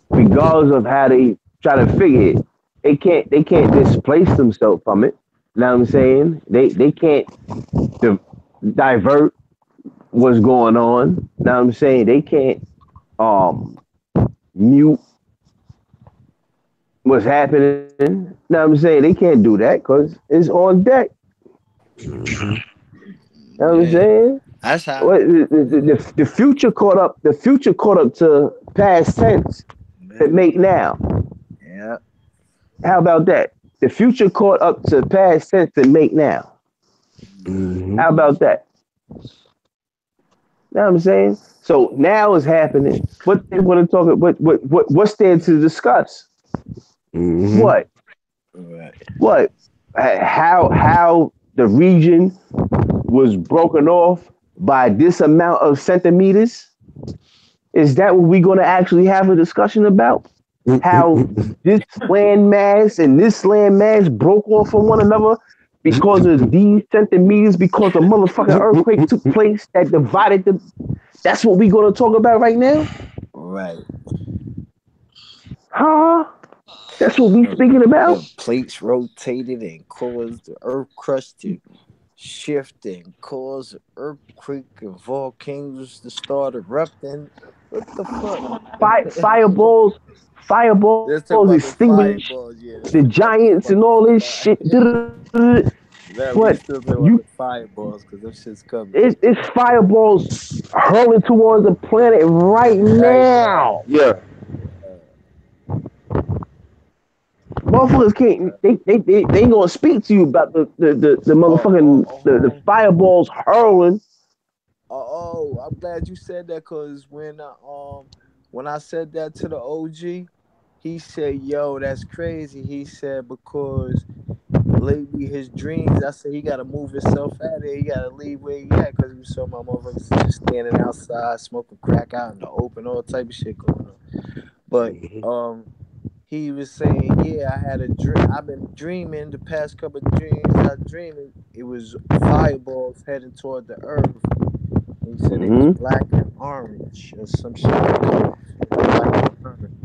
regardless of how they try to figure it. They can't displace themselves from it. You know what I'm saying? They can't divert what's going on. You know what I'm saying? They can't mute what's happening. You know what I'm saying? They can't do that because it's on deck. You know what I'm saying? That's how the future caught up. The future caught up to past tense to make now. Yeah. How about that? The future caught up to past tense to make now. How about that? You know what I'm saying? So now is happening. What they want to talk about? What's there to discuss? What? Right. What? How the region was broken off by this amount of centimeters? Is that what we're going to actually have a discussion about? How this land mass and this land mass broke off from one another because of these centimeters, because a motherfucking earthquake took place that divided them. That's what we're going to talk about right now? Right. Huh? That's what we speaking about? The plates rotated and caused the earth crust to shift and cause an earthquake and volcanoes to start erupting. What the fuck? Fireballs extinguish the giants and all this shit. But you fireballs because them shit's coming. It's fireballs hurling towards the planet right now. Yeah. Motherfuckers can't. They ain't gonna speak to you about the motherfucking the fireballs hurling. Oh, I'm glad you said that because when I said that to the OG, he said, "Yo, that's crazy." He said because lately his dreams. I said he gotta move himself out of there. He gotta leave where he at because we saw my motherfuckers just standing outside smoking crack out in the open, all type of shit going on. But he was saying, yeah, I had a dream. I've been dreaming the past couple of dreams. I dreamed it was fireballs heading toward the earth. And he said it was black and orange or some shit like that. Black and orange.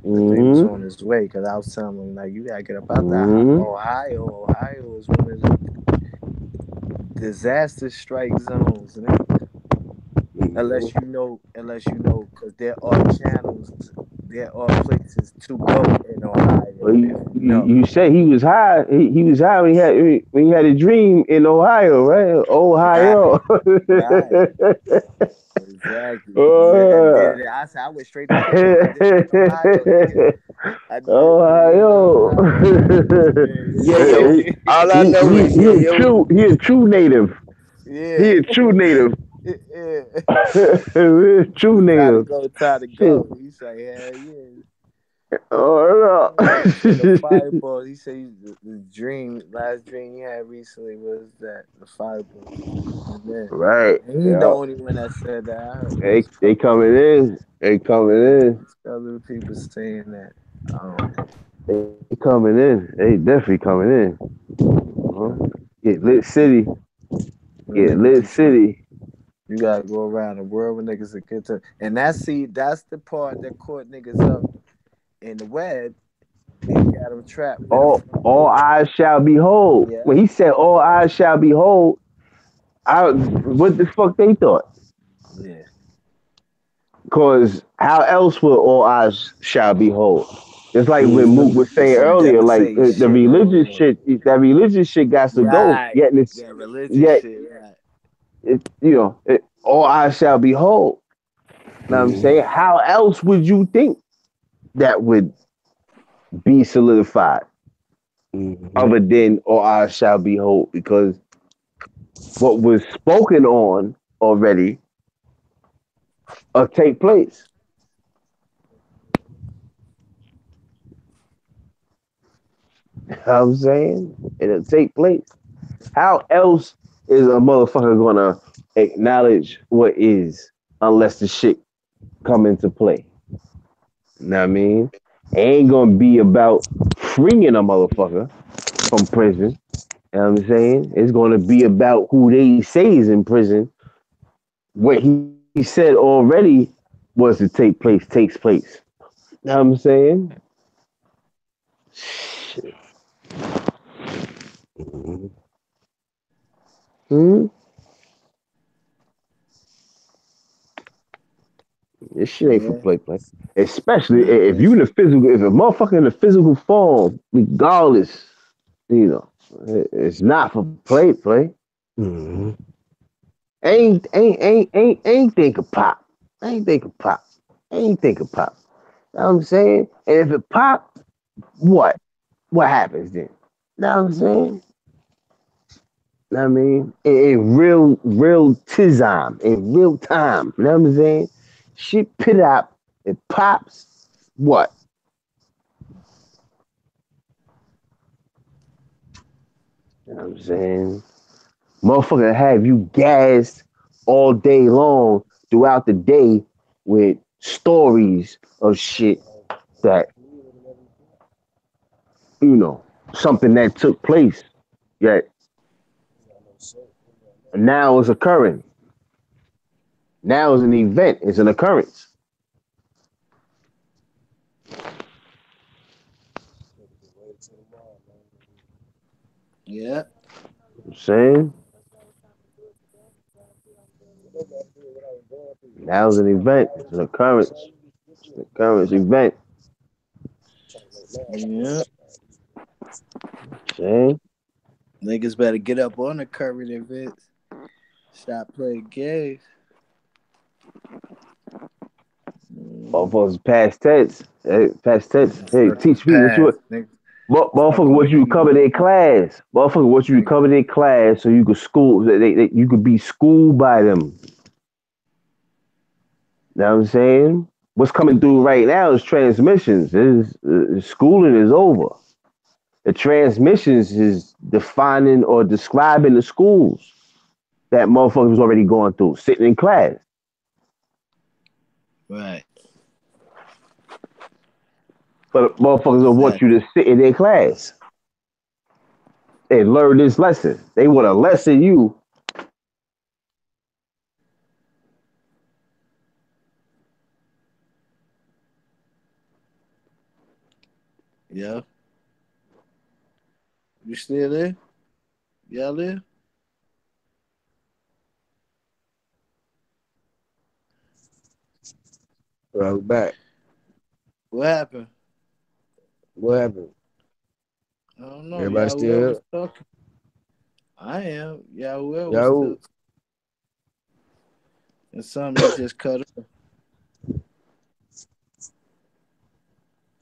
He was on his way because I was telling him, like, you gotta get up out there. Ohio is one of the disaster strike zones. Unless you know, because there are channels. There are places to go in Ohio. Well, No. you say he was high. He was high when he had a dream in Ohio, right? Ohio. Right. Exactly. Yeah, and Uh, then I went straight to Pittsburgh. I did it in Ohio, nigga. I did it in Ohio. Ohio. Yeah, yo. Yeah. All I know is, yeah, yo. He a true native. He Yeah. a true native. Yeah. True native. Time to Shit. go. He say, hell yeah. Oh He said the no. fireball. He said last dream he had recently was that the fireball. And then Right. he ain't the Yeah. only one that said that. I heard it was a They couple coming in. They coming in. other people saying that. They coming in. They definitely coming in. Uh-huh. Get lit city. Get Niggas lit city. You gotta go around the world with niggas that get to, and that's the part that caught niggas up in the web and got them trapped with a All eyes shall behold. yeah, When he said all eyes shall behold, what the fuck they thought? yeah, Because how else would all eyes shall behold? It's like when Mook was saying some earlier, like devastating the shit religious going on. shit, that religious shit got to go. Right, Yet it's that religious yet shit. Right. all eyes shall behold. Know what I'm saying? How else would you think that would be solidified other than all eyes shall behold? Because what was spoken on already take place. You know what I'm saying? It'll take place. How else is a motherfucker gonna acknowledge what is unless the shit come into play? You know what I mean? It ain't gonna be about freeing a motherfucker from prison. You know what I'm saying? It's gonna be about who they say is in prison. What he said already was to take place, takes place. You know what I'm saying? Shit. Hmm? This shit ain't for Yeah. play. Especially Nah, if you in that's the physical, if a motherfucker in the physical form, regardless, you know, it's not for play. Mm-hmm. Ain't think of pop. Ain't think of pop. Ain't think of pop. Know what I'm saying? And if it pop, what? What happens then? Know what I'm saying? Know what I mean? In real tizam, in real time. You know what I'm saying? Shit pit up, it pops. What? You know what I'm saying? Motherfucker have you gassed all day long throughout the day with stories of shit that, something that took place yet now is occurring. Now is an event, it's an occurrence. yeah. You know what I'm saying? Now is an event, it's an occurrence. It's an occurrence event. Yeah. See? Niggas better get up on the current events. Stop playing games. Motherfuckers past tense. Hey, past tense. Hey, Fuck the teach me what you past. Nigga. Fuck motherfucker, on what you me. covered in class. Motherfucker, what you Nigga. covered in class so you could school you could be schooled by them. Know what I'm saying? What's coming through right now is transmissions. Schooling is over. The transmissions is defining or describing the schools that motherfuckers was already going through, sitting in class. Right. But motherfuckers don't want you Exactly. to sit in their class and learn this lesson. They want to lesson you. Yeah. You still there? Y'all there? Right back. What happened? What happened? I don't know. Everybody Yahuel was still talking. I am. Yahuel was Yahoo. still. And something he just cut off.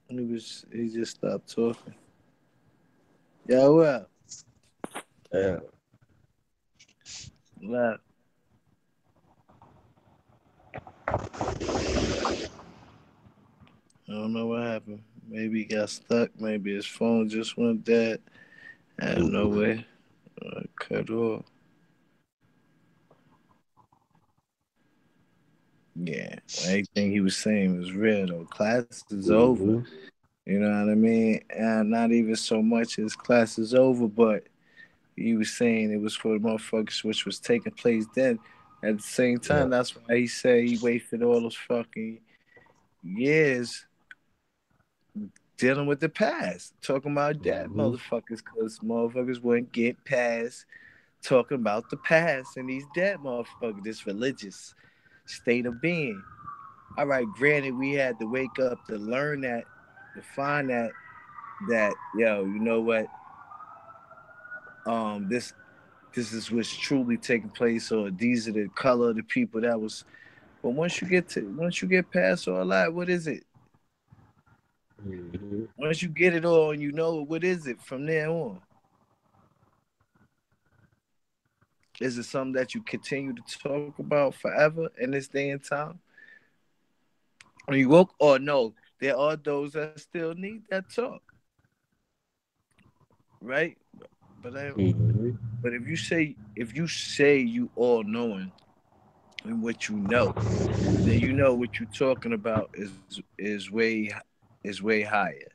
He just stopped talking. Yahuel. Yeah. Left. I don't know what happened. Maybe he got stuck. Maybe his phone just went dead. I have no way. Cut off. Yeah, everything he was saying was real though. Class is over. Mm-hmm. You know what I mean? And not even so much as class is over, but he was saying it was for the motherfuckers which was taking place then. At the same Yeah. time, that's why he said he wasted all those fucking years dealing with the past, talking about dead Mhm. motherfuckers, because motherfuckers wouldn't get past talking about the past and these dead motherfuckers, this religious state of being. All right, granted, we had to wake up to learn that, to find that yo, you know what? This is what's truly taking place, or these are the color of the people that was. But once you get past all that, what is it? Mhm. Once you get it all and you know it, what is it from there on? Is it something that you continue to talk about forever in this day and time? When you woke, or no, there are those that still need that talk, right? But Mhm. but if you say you all knowing and what you know, then you know what you're talking about is way higher.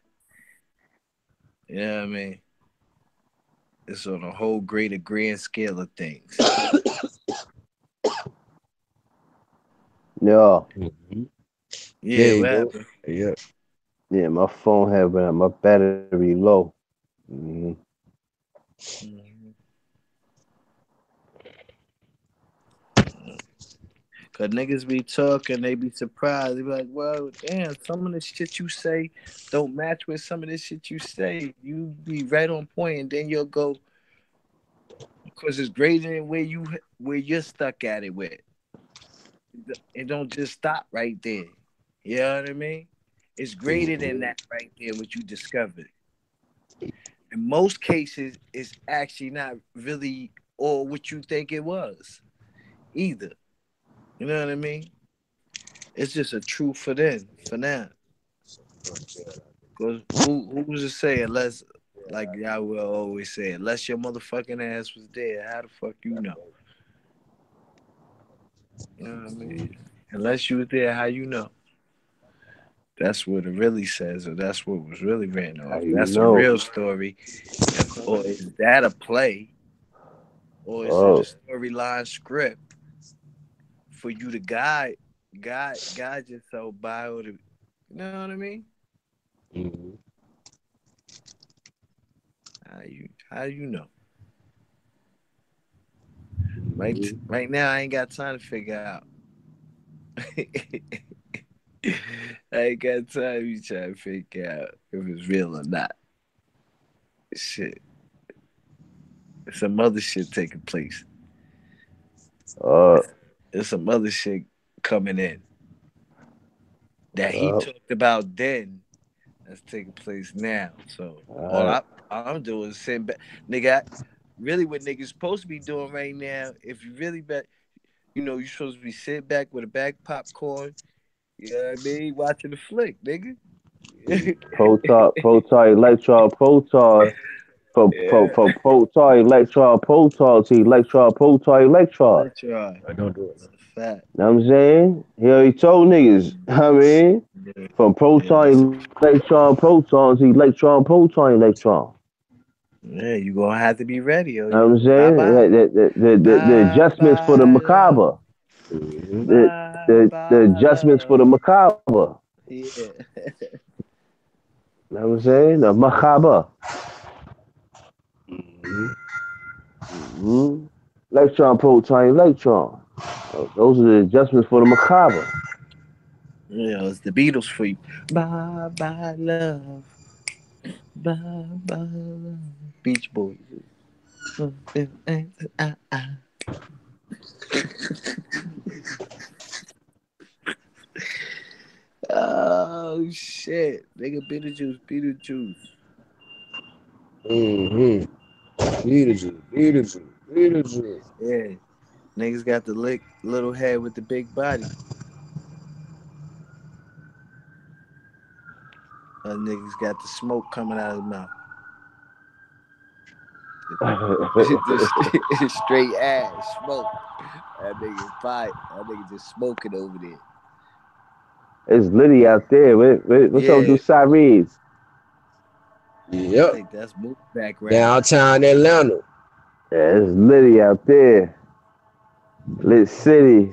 You know what I mean? It's on a whole greater grand scale of things. Yeah, Mhm. Yeah, There you what go. happened? Yeah. yeah. My phone had been my battery low. Mm-hmm. Mhm. Cause niggas be talking, they be surprised. They be like, "Well, damn, some of the shit you say don't match with some of the shit you say. You be right on point, and then you'll go because it's greater than where you're stuck at it with. It don't just stop right there. You know what I mean? It's greater than Mhm. that right there, what you discovered. In most cases, it's actually not really or what you think it was either. You know what I mean? It's just a truth for then, for now. Cause who was to say unless like y'all will always say, unless your motherfucking ass was there, how the fuck you know? You know what I mean? Unless you was there, how you know? That's what it really says, or that's what was really written How off. you That's a know? real story, or is that a play, or is it a Oh, storyline script for you to guide yourself by, or the, you know what I mean? Mhm. How you know? Mhm. Right now, I ain't got time to figure out. I ain't got time you trying to figure out if it's real or not. Shit, some other shit taking place. uh, There's some other shit coming in that he uh, talked about then that's taking place now. So uh, all I'm doing is sitting back, nigga. Really, what niggas supposed to be doing right now? If you really bet, you know, you're supposed to be sitting back with a bag of popcorn. You know what I mean? Watching the flick, nigga. electron, proton, Yeah, proton to electron, proton, electron. that's right. I don't do it. That's a fact. Know what I'm saying? He already told niggas. I mean, Yeah, from yeah, that's a, proton to electron. yeah. You gonna have to be ready, or Know what I'm you bye saying? bye, The bye adjustments for the bye love, macabre. Mhm. bye The bye adjustments for the love. macabre. Yeah. Know what I'm saying? The macabre. Mhm. Mm-hmm. Electron, proton, electron. Those are the adjustments for the macabre. You know, it's the Beatles for you. Bye bye love. Beach Boys. Oh shit, nigga, Beetlejuice. Mm-hmm. Beetlejuice. Yeah, niggas got the little head with the big body. Niggas got the smoke coming out of his mouth. The straight ass smoke. That nigga fire. That nigga just smoking over there. It's litty out there. What's up with Sirens? I Yep. think that's movie background. Downtown Atlanta. Yeah, it's litty out there. Lit City.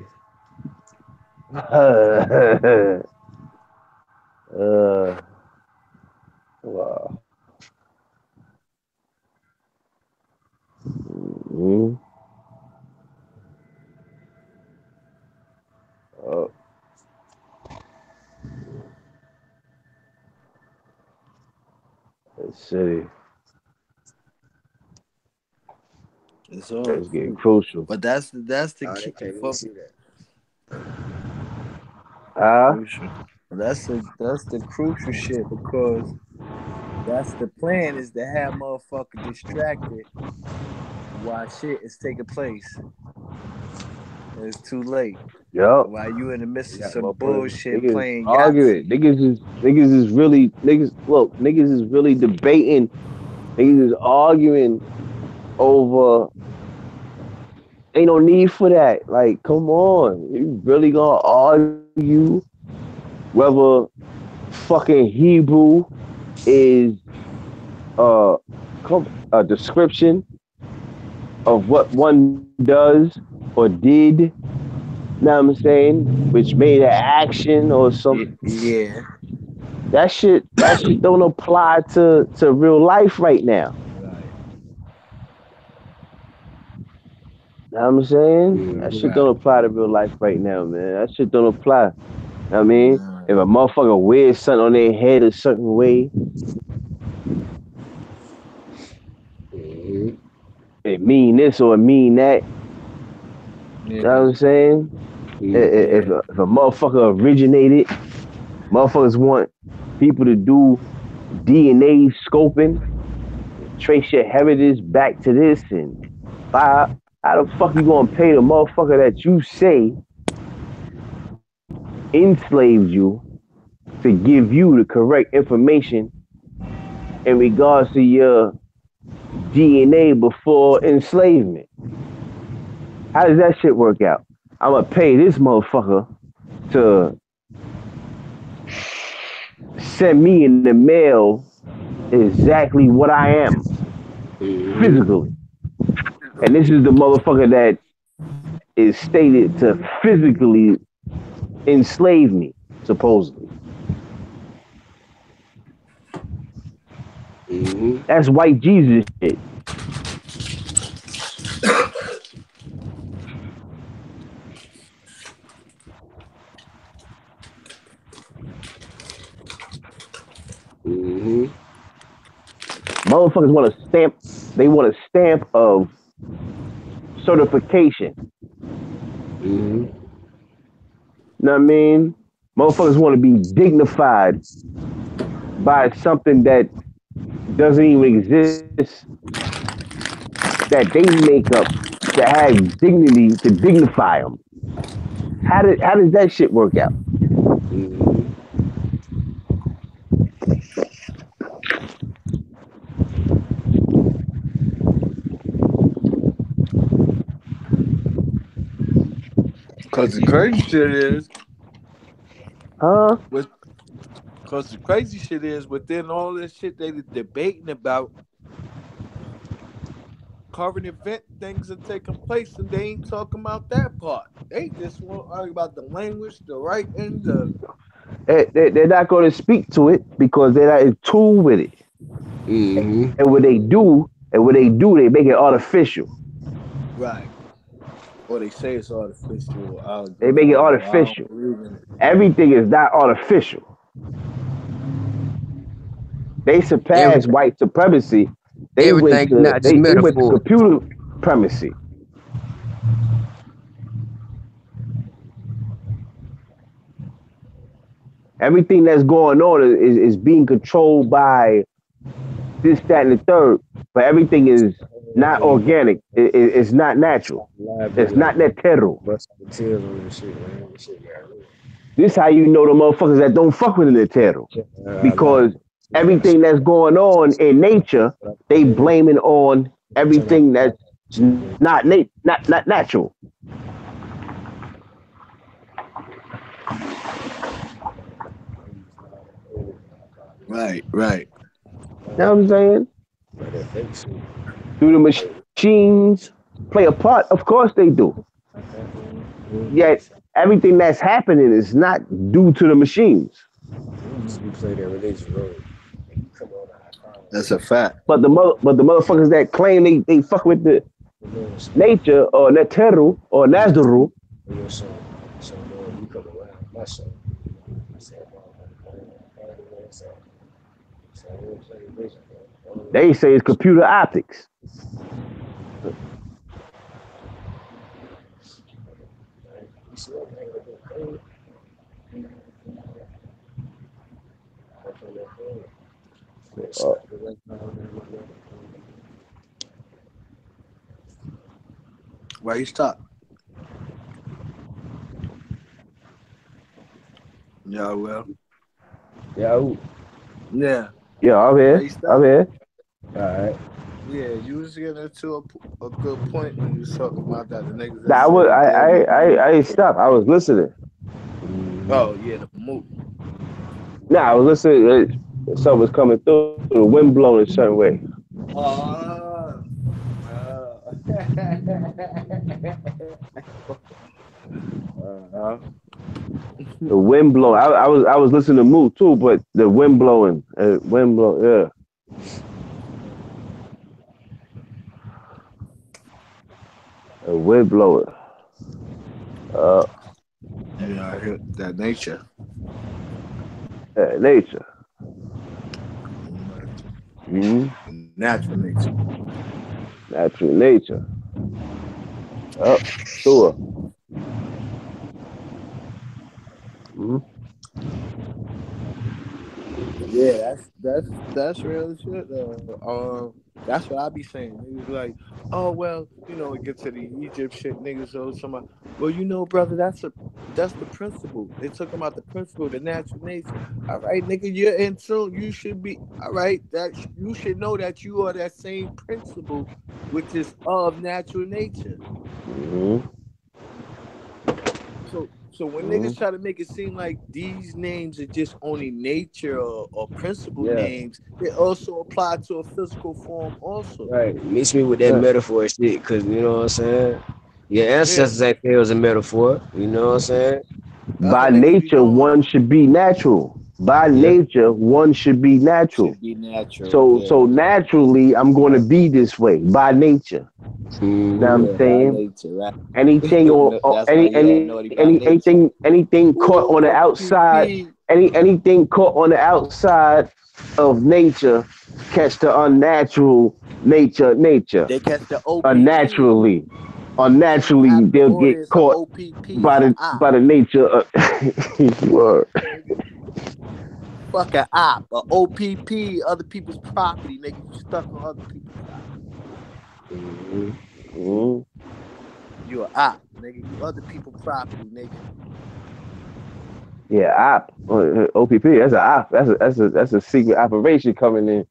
Wow. Mm-hmm. Oh. Lit City. It's all. It's getting crucial. But that's the Oh, they key. can't even see that. Crucial. That's the crucial shit because that's the plan is to have motherfucker distracted while shit is taking place. And it's too late. Yup. While you in the midst of some Motherfuckers, bullshit niggas playing arguing. Yahtzee. Niggas is really debating. Niggas is arguing over. Ain't no need for that. Like, come on. You really gonna argue whether fucking Hebrew is a description of what one does or did, know what I'm saying, which made an action or something. Yeah. That shit don't apply to real life right now. Right. Know what I'm saying? That shit don't apply to real life right now, man. That shit don't apply. I mean, if a motherfucker wears something on their head a certain way, it mean this or it mean that. You know what I'm saying? If a motherfucker originated, motherfuckers want people to do DNA scoping, trace your heritage back to this, and how the fuck you gonna pay the motherfucker that you say enslaved you to give you the correct information in regards to your DNA before enslavement? How does that shit work out? I'm gonna pay this motherfucker to send me in the mail exactly what I am physically. And this is the motherfucker that is stated to physically enslave me, supposedly. That's white Jesus shit. Motherfuckers want a stamp. They want a stamp of certification. Know what I mean? Motherfuckers want to be dignified by something that doesn't even exist, that they make up to have dignity, to dignify them. How does that shit work out? Because the crazy shit is, because the crazy shit is within all this shit they debating about, current event things are taking place, and they ain't talking about that part. They just want to argue about the language, the writing, They're not going to speak to it because they're not in tune with it. And what they do, they make it artificial. Right. Or they say it's artificial. They make it artificial. Everything is not artificial. They surpassed white supremacy. They went Everything to not just they went to metaphor. computer supremacy. Everything that's going on is being controlled by this, that, and the third. But everything is not organic. It's not natural. It's not natural. Bust the tails on this shit, man. This shit got real. This how you know the motherfuckers that don't fuck with the natural. Because everything that's going on in nature, they blaming on everything that's not natural. Right. You know what I'm saying? Do the machines play a part? Of course they do. Yet everything that's happening is not due to the machines. That's a fact. But the motherfuckers that claim they fuck with the nature or Neteru or Nazdaru, they say it's computer optics. Why you stop? Yeah, well. Yeah. Yeah, I'm here. I'm here. All right. Yeah, you was getting into a good point when you was talking about that. The niggas that Nah, I ain't stopped. I was listening. Oh yeah, the move. Nah, I was listening. Something was coming through. The wind blowing a certain way. The wind blowing. I was listening to Moo too, but the wind blowing. Yeah. A wind blowing. Yeah, I hear that nature. Nature. Mm-hmm. Natural nature. Natural nature. Oh, sure. Mm-hmm. Yeah, that's real shit though. That's what I be saying. Niggas be like, oh well, it get to the Egypt shit. Niggas always talking about, well, brother, that's the principle. They talking about the principle, the natural nature. All right, nigga, you're in tune. You should be all right. That you should know that you are that same principle, which is of natural nature. Mm-hmm. So when niggas try to make it seem like these names are just only nature or principle names, they also apply to a physical form also. Right. Mix me with that metaphor shit, cause you know what I'm saying? Your ancestors ain't there was a metaphor. You know what I'm saying? By nature, one should be natural. By nature, one should be natural. Should be natural. So naturally, I'm going to be this way by nature. You know what I'm saying? Nature, right? Anything or anything caught on the outside, anything caught on the outside of nature, catch the unnatural nature. They catch the OPP. Unnaturally, they'll get caught by the nature. Word. Fucking op, a OPP, other people's property, nigga. You stuck on other people's property. Mm-hmm. You a op, nigga. You other people's property, nigga. Yeah, op. OPP. That's a op. That's a secret operation coming in.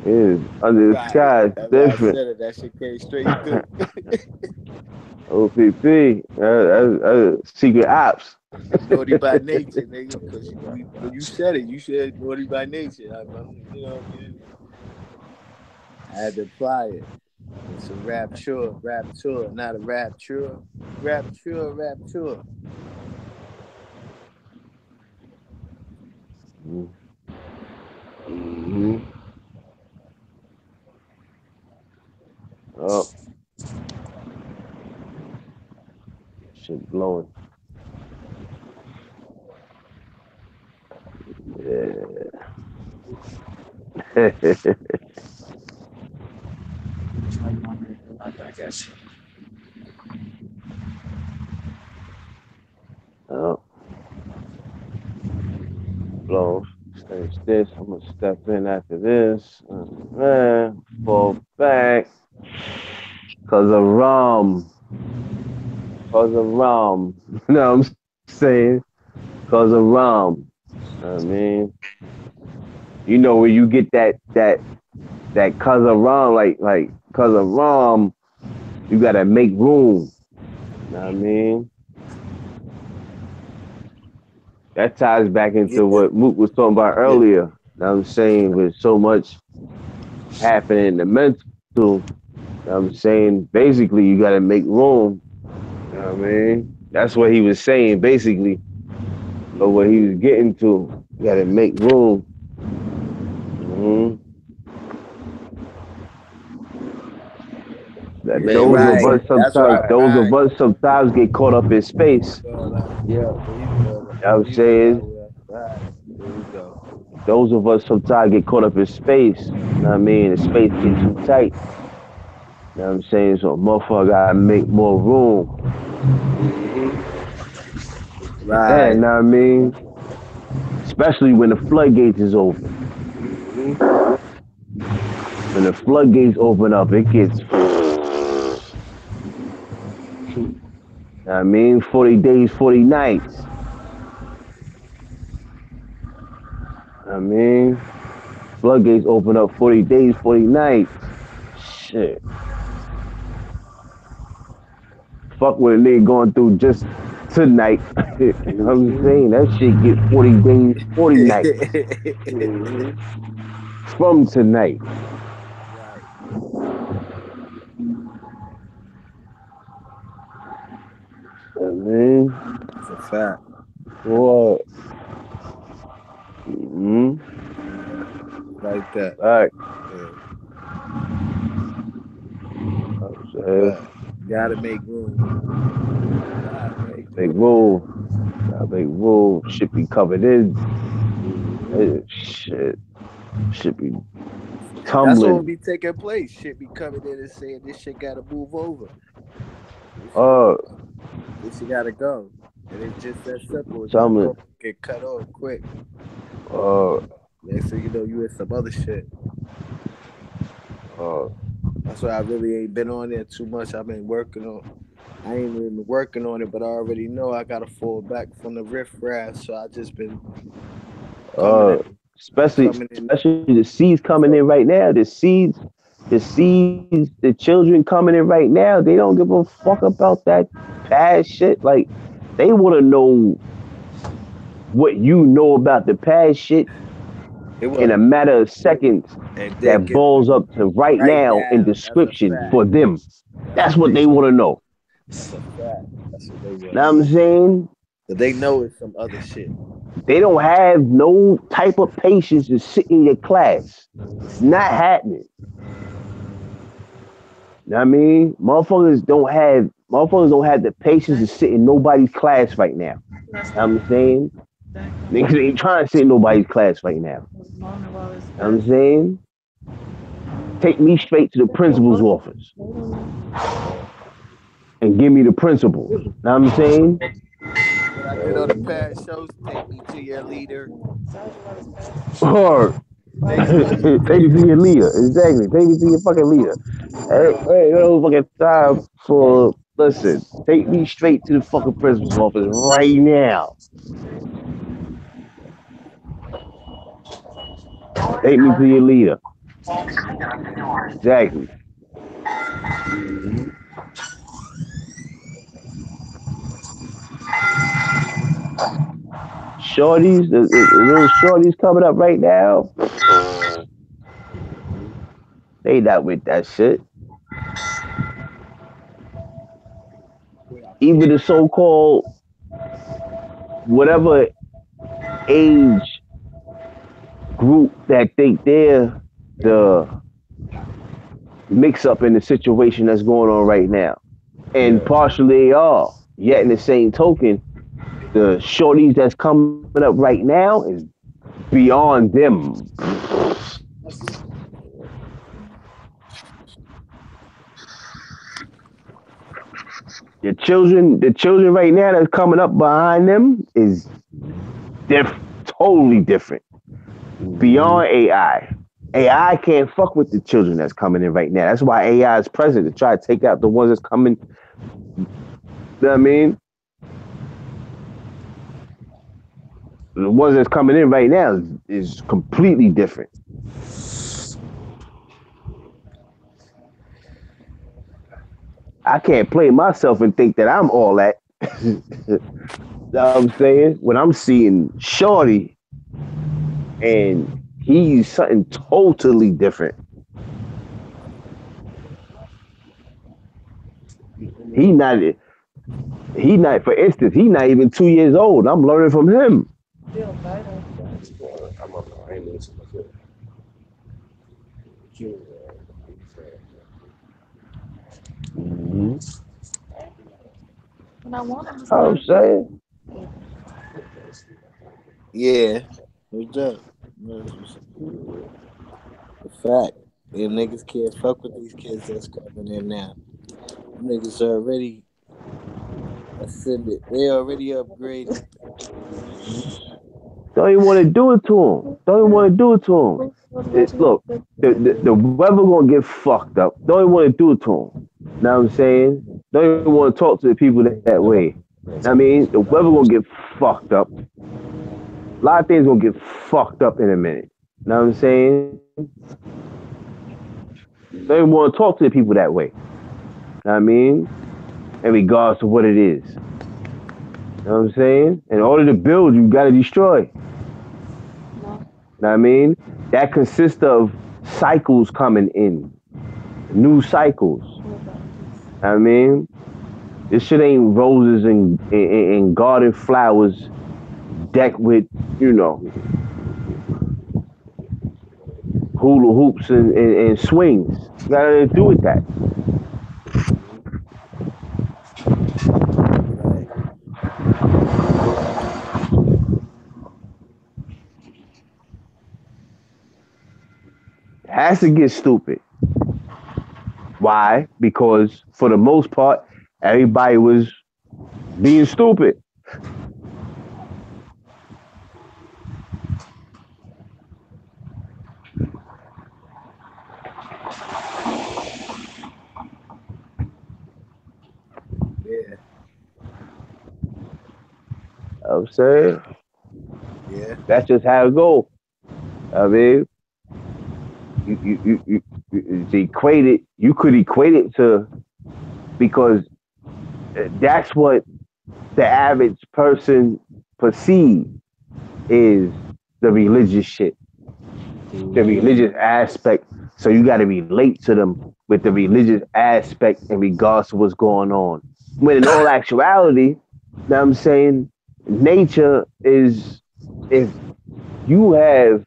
Is under the sky. It's different. I said it. That shit came straight through. OPP. Secret ops. Naughty by nature, nigga. Because when you said it, you said naughty by nature. You know what I mean? I had to apply it. It's a rapture, not a rapture. Rapture. Mm-hmm. Oh. Shit blowing. Yeah. I guess. Oh, blow. Finish this. I'm gonna step in after this. Man, fall back. Cause of rum. Cause of rum. You know what I'm saying? Cause of rum. I mean, you know where you get that cause of rum, like cause of rum, you gotta make room. You know what I mean? That ties back into Yeah, what Mook was talking about yeah. earlier. You know what I'm saying? With so much happening in the mental, you know what I'm saying? Basically, you gotta make room. You know what I mean? That's what he was saying, basically, or what he was getting to. You gotta make room. hmm That Make those room of Right. for. us That's sometimes, right. Right. those of Right. us sometimes get caught up in space. Yeah. There you go. You know what I'm You know that saying? well. Right. There you go. Those of us sometimes get caught up in space. You know what I mean? The space get too tight. You know what I'm saying? So motherfucker gotta make more room. Mm-hmm. Yeah, you Right. know what I mean? Especially when the floodgates is open. Mm-hmm. When the floodgates open up, it gets, you know what I mean? 40 days, 40 nights. You know what I mean? Floodgates open up 40 days, 40 nights. Shit. Fuck what a nigga going through just tonight. You know what I'm Mm-hmm. saying? That shit get 40 days, 40 nights Mm-hmm. from tonight. Right. You know what I mean? It's a fact. What? Mm-hmm. Yeah. Like that. Right. Yeah. I'm saying, Fact. Gotta make room. Gotta make big room. move. Big move. Shit be covered in. Mm-hmm. Shit. Shit be That's what will tumbling. be taking place. Shit be coming in and saying this shit gotta move over. This shit Uh, gotta go. This shit gotta go. And it's just that simple. It's not tumbling. going to get cut off quick. Uh, Next thing you know, you in some other shit. uh, That's why I really ain't been on there too much. I've been working on. I ain't even been working on it, but I already know I gotta fall back from the riffraff. So I just been coming uh, in, especially, coming in. especially the seeds coming So in right now. The children coming in right now. They don't give a fuck about that past shit. Like, they want to know what you know about the past shit it in was, a matter of seconds and then that get balls up to right right now in now. That's a description fact. for them. That's That's what what they they want. want to know. That's a fact. That's what they want Know to what I'm know. saying? But they know it's some other shit. They don't have no type of patience to sit in your class. It's not happening. Know what I mean? Motherfuckers don't have the patience to sit in nobody's class right now. Know what I'm saying? Niggas ain't trying to sit in nobody's class right now. Know what I'm saying? Take me straight to the principal's office and give me the principal. Know what I'm saying? When I get on the past shows, take me to your leader. Or Take me to your take me leader. to your leader. Exactly. Take me to your fucking leader. Hey, no fucking time for, listen, take me straight to the fucking principal's office right now. Take me to your leader. Exactly. Mm-hmm. Shorties, the little shorties coming up right now, they not with that shit. Even the so-called whatever age group that think they're the mix up in the situation that's going on right now. And Yeah. partially they are. Yet in the same token, the shorties that's coming up right now is beyond them. The children right now that's coming up behind them is totally different. Beyond AI. AI can't fuck with the children that's coming in right now. That's why AI is present to try to take out the ones that's coming. You know what I mean? The ones that's coming in right now is completely different. I can't play myself and think that I'm all that. You know what I'm saying? When I'm seeing Shorty and he's something totally different. He not, for instance, he not even 2 years old. I'm learning from him. Mm-hmm. I'm saying. Yeah. What's up? The fact. Them niggas can't fuck with these kids that's coming in now. Them niggas already ascended. They already upgraded. Don't even want to do it to him. Don't even want to do it to him. Look, the weather gonna get fucked up. Don't even want to do it to him. Know what I'm saying? Don't even want to talk to the people that way. I mean, the weather gonna get fucked up. A lot of things gonna get fucked up in a minute. Know what I'm saying? Don't even want to talk to the people that way. Know what I mean? In regards to what it is. Know what I'm saying? In order to build, you gotta destroy. Know what I mean? That consists of cycles coming in. New cycles. Know what I mean? This shit ain't roses and garden flowers decked with, you know, hula hoops and swings. Got nothing to do with that. It has to get stupid. Why? Because for the most part, everybody was being stupid. Yeah. I'm saying? Yeah. That's just how it goes. I mean, you equate it, you could equate it to, because that's what the average person perceives is the religious shit, the religious aspect. So you got to relate to them with the religious aspect in regards to what's going on. When in all actuality, you know what I'm saying, nature is, if you have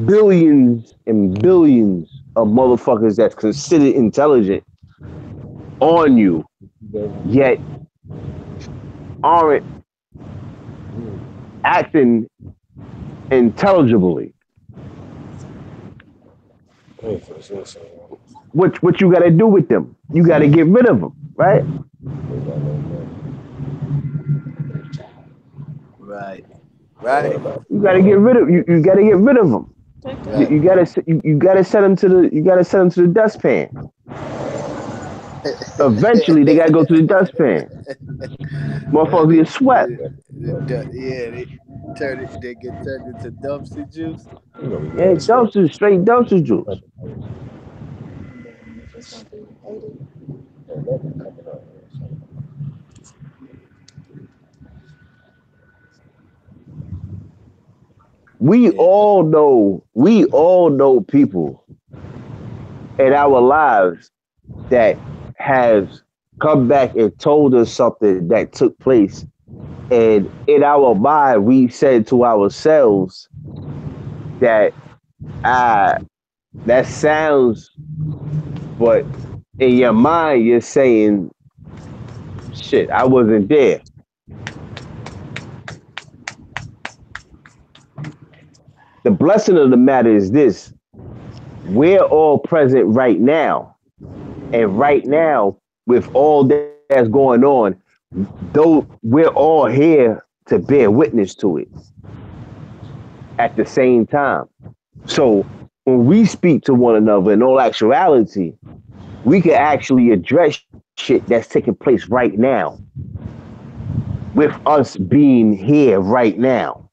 billions and billions of motherfuckers that's considered intelligent on you, yet aren't acting intelligibly. What you got to do with them? You got to get rid of them, right? Right. Right. You got to get rid of you got to get rid of them. Right. You got to set them to the dustpan. Eventually, they got to go to the dustpan. Motherfuckers get swept. Yeah, they get turned into dumpster juice. Yeah, straight dumpster juice. We all know people in our lives that have come back and told us something that took place. And in our mind, we said to ourselves that, that sounds, but in your mind, you're saying, shit, I wasn't there. The blessing of the matter is this: we're all present right now. And right now, with all that's going on, though we're all here to bear witness to it at the same time. So when we speak to one another in all actuality, we can actually address shit that's taking place right now with us being here right now.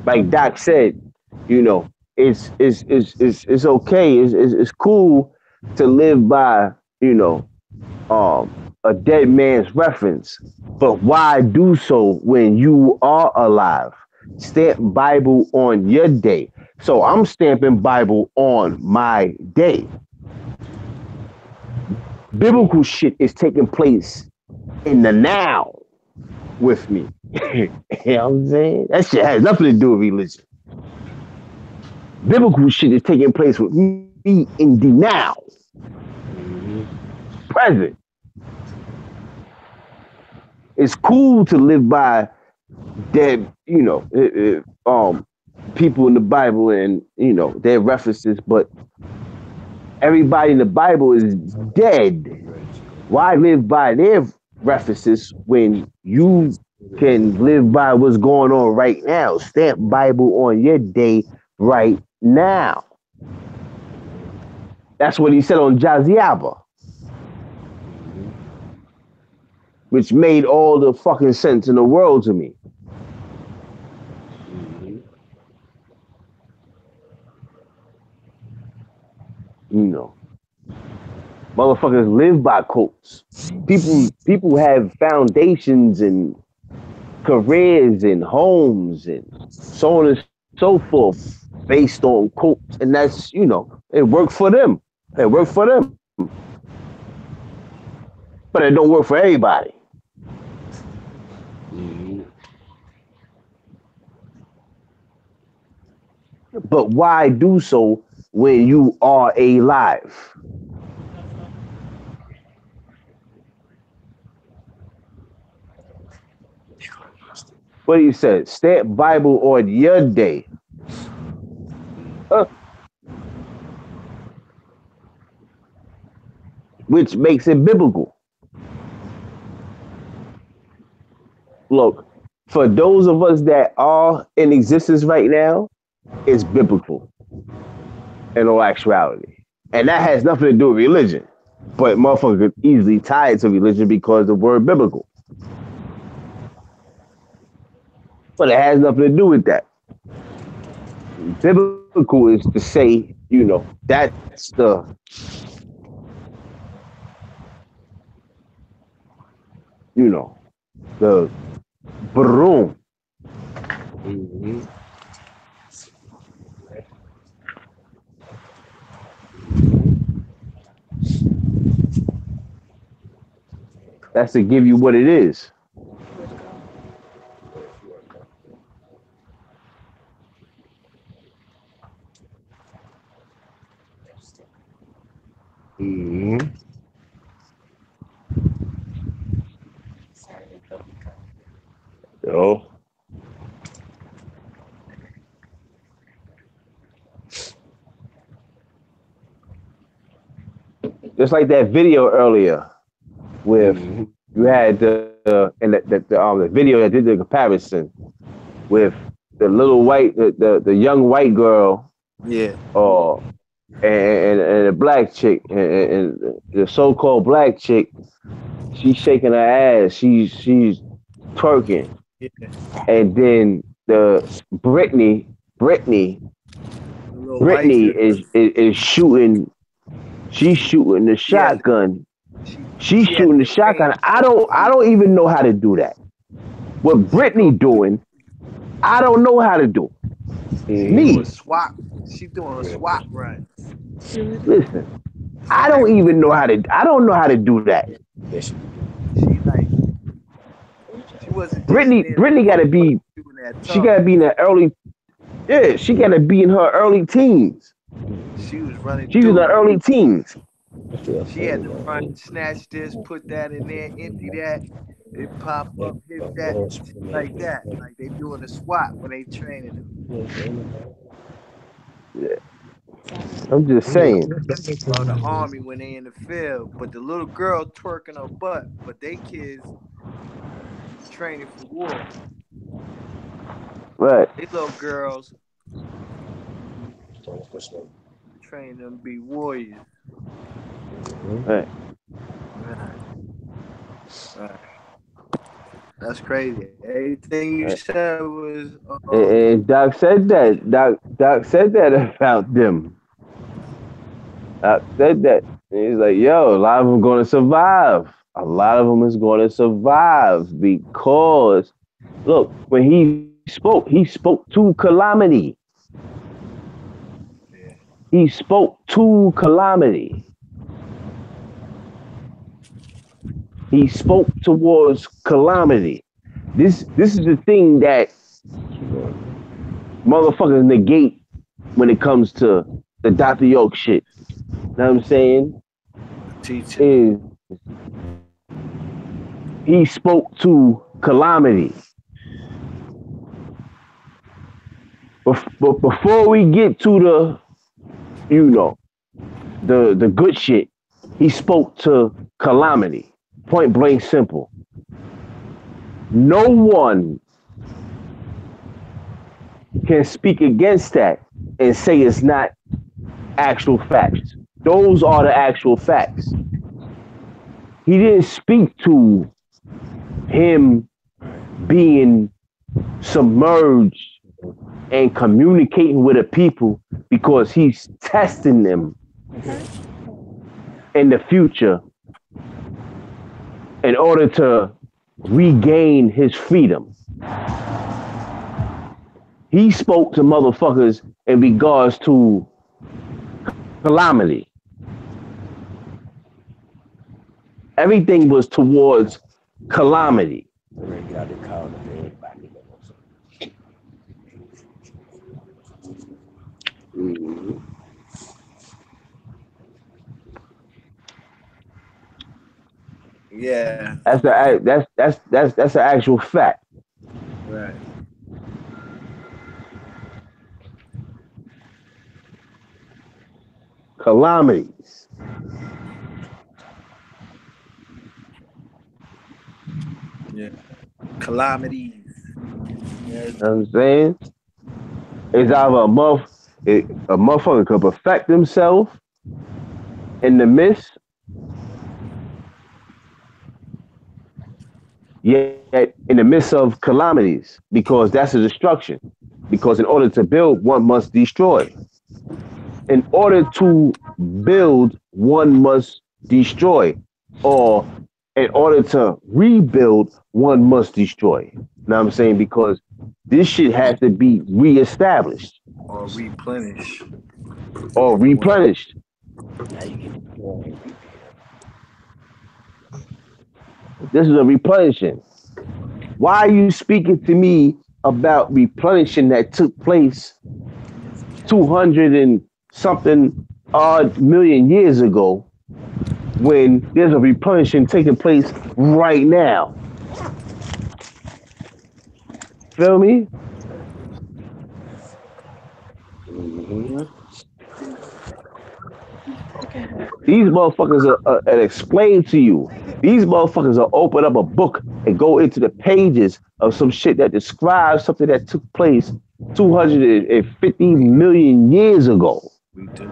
Like Doc said, you know, it's okay. It's cool to live by, you know, a dead man's reference, but why do so when you are alive? Stamp Bible on your day. So I'm stamping Bible on my day. Biblical shit is taking place in the now with me. You know what I'm saying? That shit has nothing to do with religion. Biblical shit is taking place with me in the now, present. It's cool to live by dead, you know, people in the Bible and, you know, their references, but everybody in the Bible is dead. Why live by their references when you can live by what's going on right now? Stamp Bible on your day right now. That's what he said on Jaziaba, which made all the fucking sense in the world to me. You know, motherfuckers live by quotes. People have foundations and careers and homes and so on and so forth based on quotes, and that's, you know, it worked for them. It worked for them, but it don't work for everybody. But why do so when you are alive? What he said, stamp Bible on your day. Which makes it biblical. Look, for those of us that are in existence right now, it's biblical in all actuality. And that has nothing to do with religion. But motherfuckers could easily tie it to religion because of the word biblical. But it has nothing to do with that. Biblical is to say, you know, that's the broom. That's to give you what it is. Yo. Just like that video earlier, with you had the video that did the comparison with the little white, the young white girl, Yeah. And a black chick, and the so-called black chick, she's shaking her ass, she's twerking, Yeah. and then the Brittany is shooting. She's shooting the shotgun. She's shooting the shotgun. I don't even know how to do that. What Brittany doing, I don't know how to do. Me. She's doing a swap run. Listen, I don't know how to do that. She wasn't. Brittany gotta be. She gotta be in the early. Yeah, she gotta be in her early teens. She was running. She was in her early teens. She had to run, snatch this, put that in there, empty that, it pop up, hit that, like that. Like they doing a SWAT when they training them. Yeah. I'm just saying. About the army when they in the field, but the little girl twerking her butt, but they kids training for war. Right. They little girls training them to be warriors. Right. Right. That's crazy. Everything you said was. And Doc said that. Doc said that about them. Doc said that. And he's like, yo, a lot of them going to survive. A lot of them is going to survive because, look, when he spoke to calamity. Yeah. He spoke to calamity. He spoke towards calamity. This is the thing that motherfuckers negate when it comes to the Dr. Yoke shit. Know what I'm saying? Teaching. Is he spoke to calamity. But before we get to the, you know, the good shit, he spoke to calamity. Point blank simple. No one can speak against that and say it's not actual facts. Those are the actual facts. He didn't speak to him being submerged and communicating with the people because he's testing them in the future in order to regain his freedom. He spoke to motherfuckers in regards to calamity. Everything was towards calamity. Yeah. That's an actual fact. Right. Calamities. Yeah. Calamities. Yeah. You know what I'm saying? It's either a motherfucker could perfect himself in the midst, yet in the midst of calamities, because that's a destruction. Because in order to build, one must destroy. In order to build, one must destroy. Or in order to rebuild, one must destroy. Know what I'm saying? Because this shit has to be reestablished. Or replenish. Or replenished. This is a replenishing. Why are you speaking to me about replenishing that took place 200 and something odd million years ago when there's a replenishing taking place right now? Feel me? These motherfuckers are explained to you. These motherfuckers are open up a book and go into the pages of some shit that describes something that took place 250 million years ago. We do.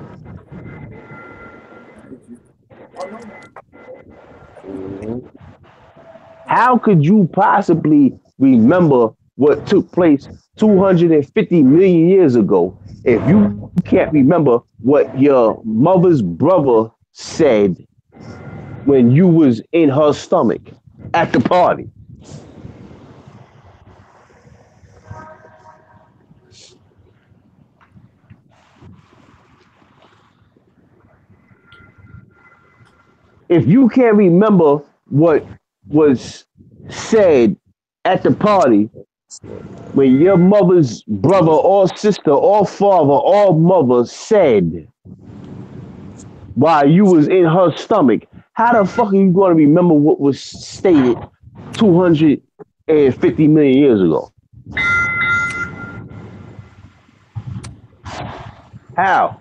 How could you possibly remember what took place 250 million years ago if you can't remember what your mother's brother said when you was in her stomach at the party? If you can't remember what was said at the party when your mother's brother or sister or father or mother said while you was in her stomach, how the fuck are you going to remember what was stated 250 million years ago? How?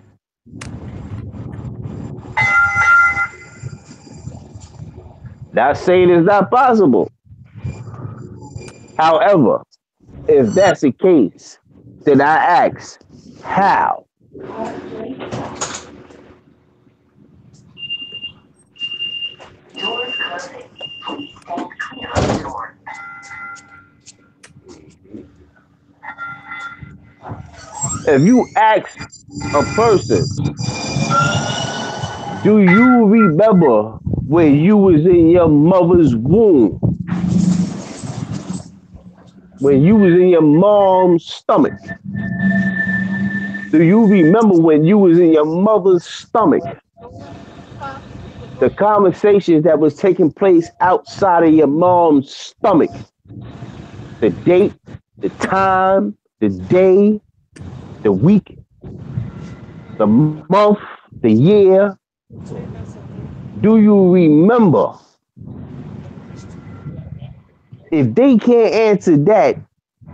Not saying it's not possible. However, if that's the case, then I ask, how? If you ask a person, do you remember when you was in your mother's womb? When you was in your mom's stomach? Do you remember when you was in your mother's stomach? The conversations that was taking place outside of your mom's stomach. The date, the time, the day, the week, the month, the year. Do you remember? If they can't answer that,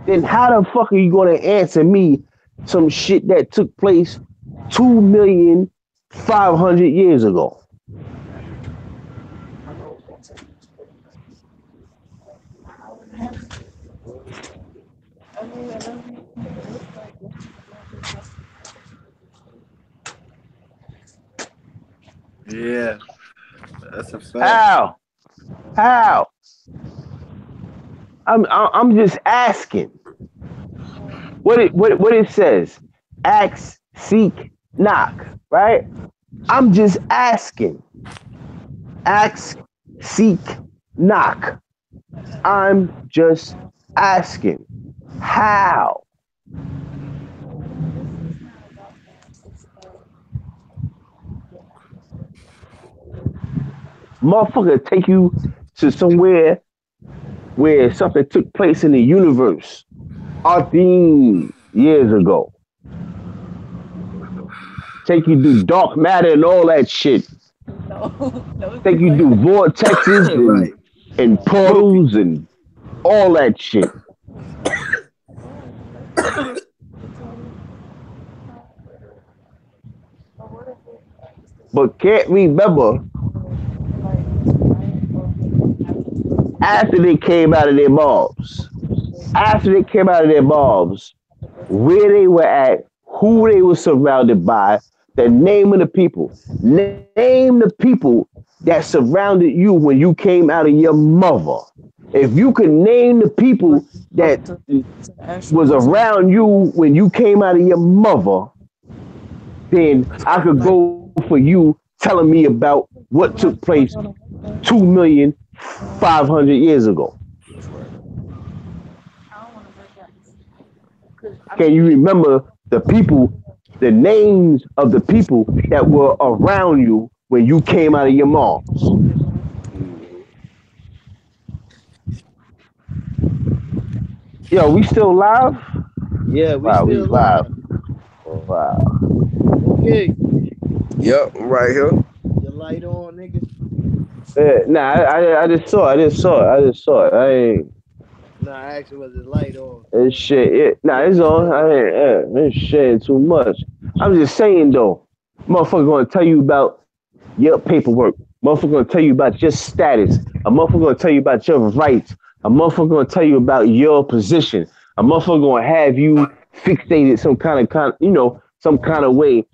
then how the fuck are you going to answer me some shit that took place 2,500,000 years ago? Yeah, that's a fact. How? How? I'm just asking. What it says? Ask, seek, knock, right? I'm just asking. Ask, seek, knock. I'm just asking. How? Motherfucker take you to somewhere where something took place in the universe 13 years ago. Take you through dark matter and all that shit. Take you through vortexes Right. and portals and all that shit. But can't remember after they came out of their moms. After they came out of their moms, where they were at, who they were surrounded by, the name of the people. Name the people that surrounded you when you came out of your mother. If you could name the people that was around you when you came out of your mother, then I could go for you telling me about what took place 2,500,000 years ago. Can you remember the people, the names of the people that were around you when you came out of your mom's? Yo, we still live? Yeah, we Wow, we still live. live. Wow. Okay, Yep, I'm right here. your light on, nigga. Nah, I just saw it. I just saw it. I ain't. Nah, actually, was it light on? It's shit. Nah, Yeah, it's we on. still I live. ain't. It's shit too much. I'm just saying though, motherfucker gonna tell you about your paperwork. Motherfucker gonna tell you about your status. A motherfucker gonna tell you about your rights. A motherfucker gonna tell you about your position. A motherfucker gonna have you fixated some some kind of way,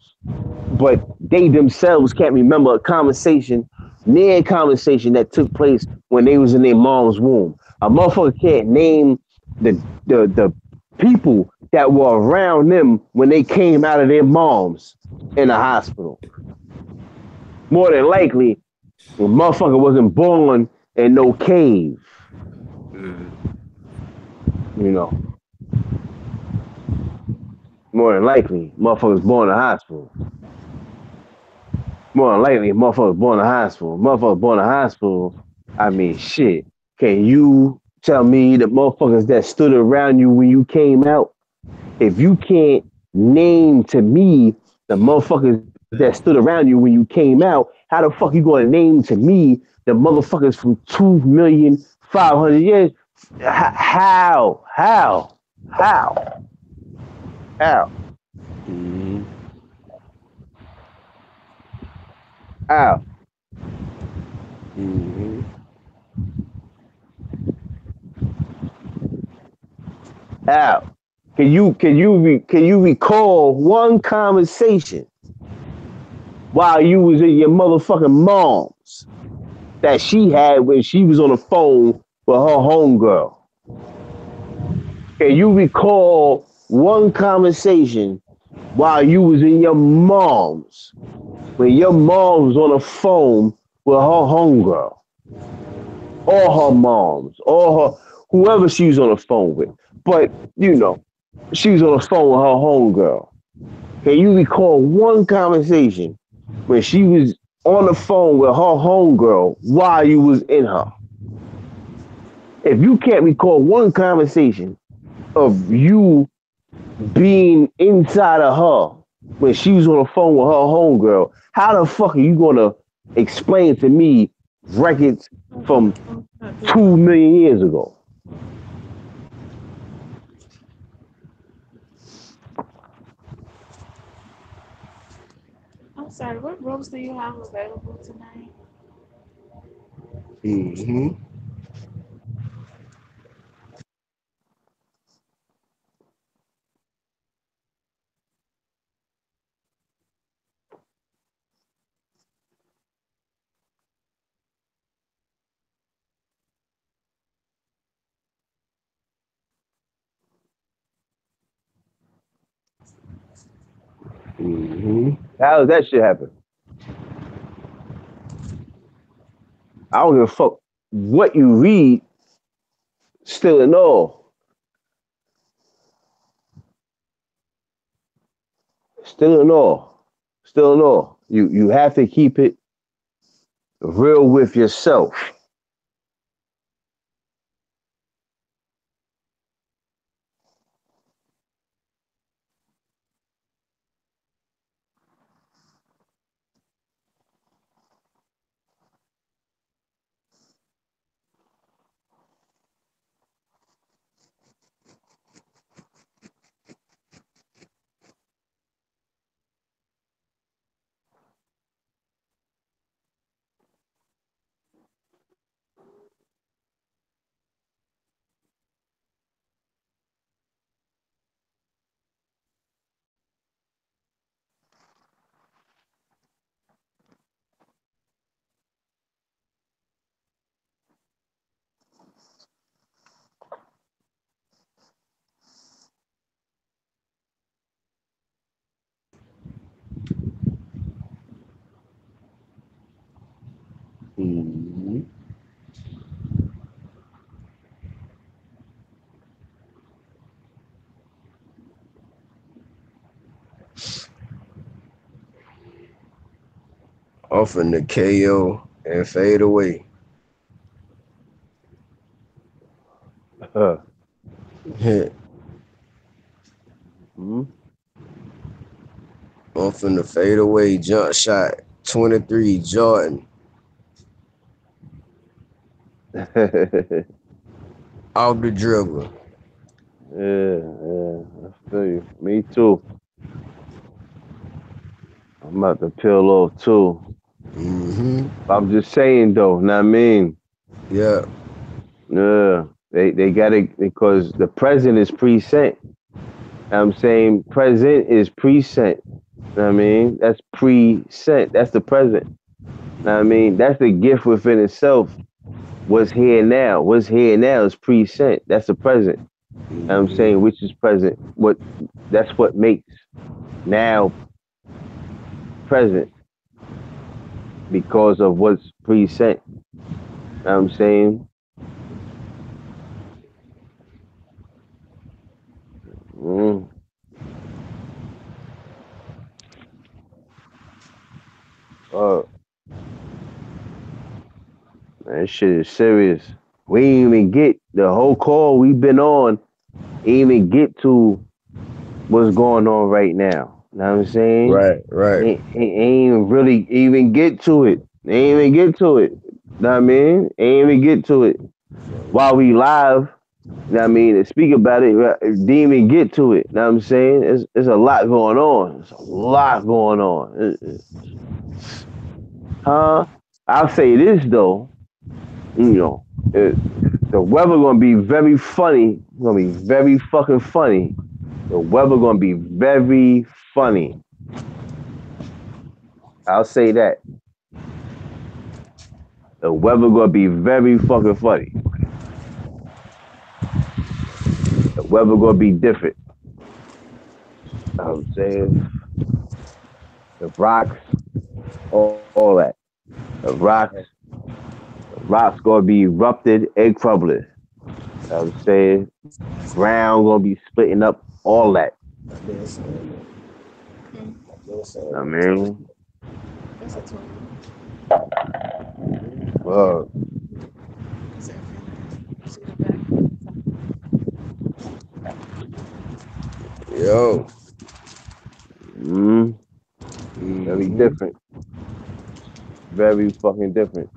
but they themselves can't remember a conversation, near conversation that took place when they was in their mom's womb. A motherfucker can't name the people that were around them when they came out of their moms in the hospital. More than likely, the motherfucker wasn't born in no cave, you know. More than likely, motherfuckers born in a hospital. More than likely, motherfuckers born in a hospital. Motherfuckers born in a hospital. I mean, shit. Can you tell me the motherfuckers that stood around you when you came out? If you can't name to me the motherfuckers that stood around you when you came out, how the fuck you gonna name to me the motherfuckers from 2,500,000 years? How? How? How? How? Mm-hmm. How? Mm-hmm. How? Can you recall one conversation while you was in your motherfucking mom's that she had when she was on the phone with her homegirl? Can you recall one conversation while you was in your mom's when your mom was on the phone with her homegirl? Or her moms, or her whoever she was on the phone with. But you know, she was on the phone with her homegirl. Can you recall one conversation when she was on the phone with her homegirl while you was in her? If you can't recall one conversation of you being inside of her when she was on the phone with her homegirl, how the fuck are you gonna explain to me records from 2 million years ago? I'm sorry, what rooms do you have available tonight? Mm-hmm. Mm-hmm. How does that shit happen? I don't give a fuck what you read, still in all. Still in all. Still in all. You have to keep it real with yourself. Mm-hmm. Often the KO and fade away. Hmm? Often the fade away jump shot. 23 Jordan. yeah, Off the dribble. I feel you. Me too. I'm about to peel off too. Mm-hmm. I'm just saying though, know what I mean? Yeah. Yeah. They gotta because the present is present. I'm saying present is present. Know what I mean? That's present. That's the present. Know what I mean? That's the gift within itself. What's here now? What's here now is present. That's the present. Know what I'm Mm-hmm. saying, which is present. That's what makes now present because of what's present. Know what I'm saying? Mm. Uh, man, this shit is serious. We ain't even get the whole call we've been on, ain't even get to what's going on right now. Know what I'm saying? Right. Ain't even really even get to it. Ain't even get to it. Know what I mean? Ain't even get to it. While we live, know what I mean, and speak about it, didn't even get to it. Know what I'm saying? There's a lot going on. There's a lot going on. Huh? I'll say this though, you know, The weather gonna be very funny. It's gonna be very fucking funny. The weather gonna be very funny. I'll say that. The weather gonna be very fucking funny. The weather gonna be different. I'm saying the rocks, all that. The rocks gonna be erupted, egg crumbling. I'm saying ground gonna be splitting up, all that. I mean, well, Yo. very different. Very fucking different.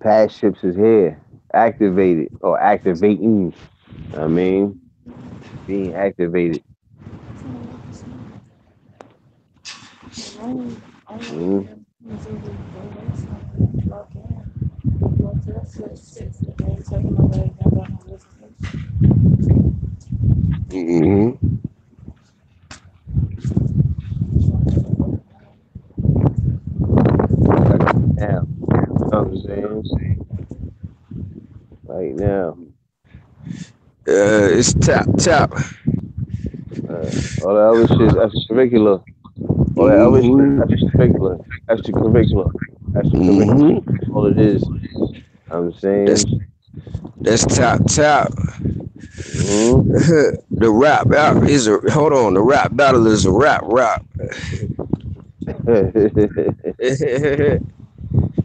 Past ships is here, activated or activating. I mean, being activated. Now, you know what I'm saying? Right now. It's top. All that other shit is extracurricular. All that other shit is extracurricular. Extracurricular. All it is. I'm saying. That's top. The rap battle is a The rap battle is a rap.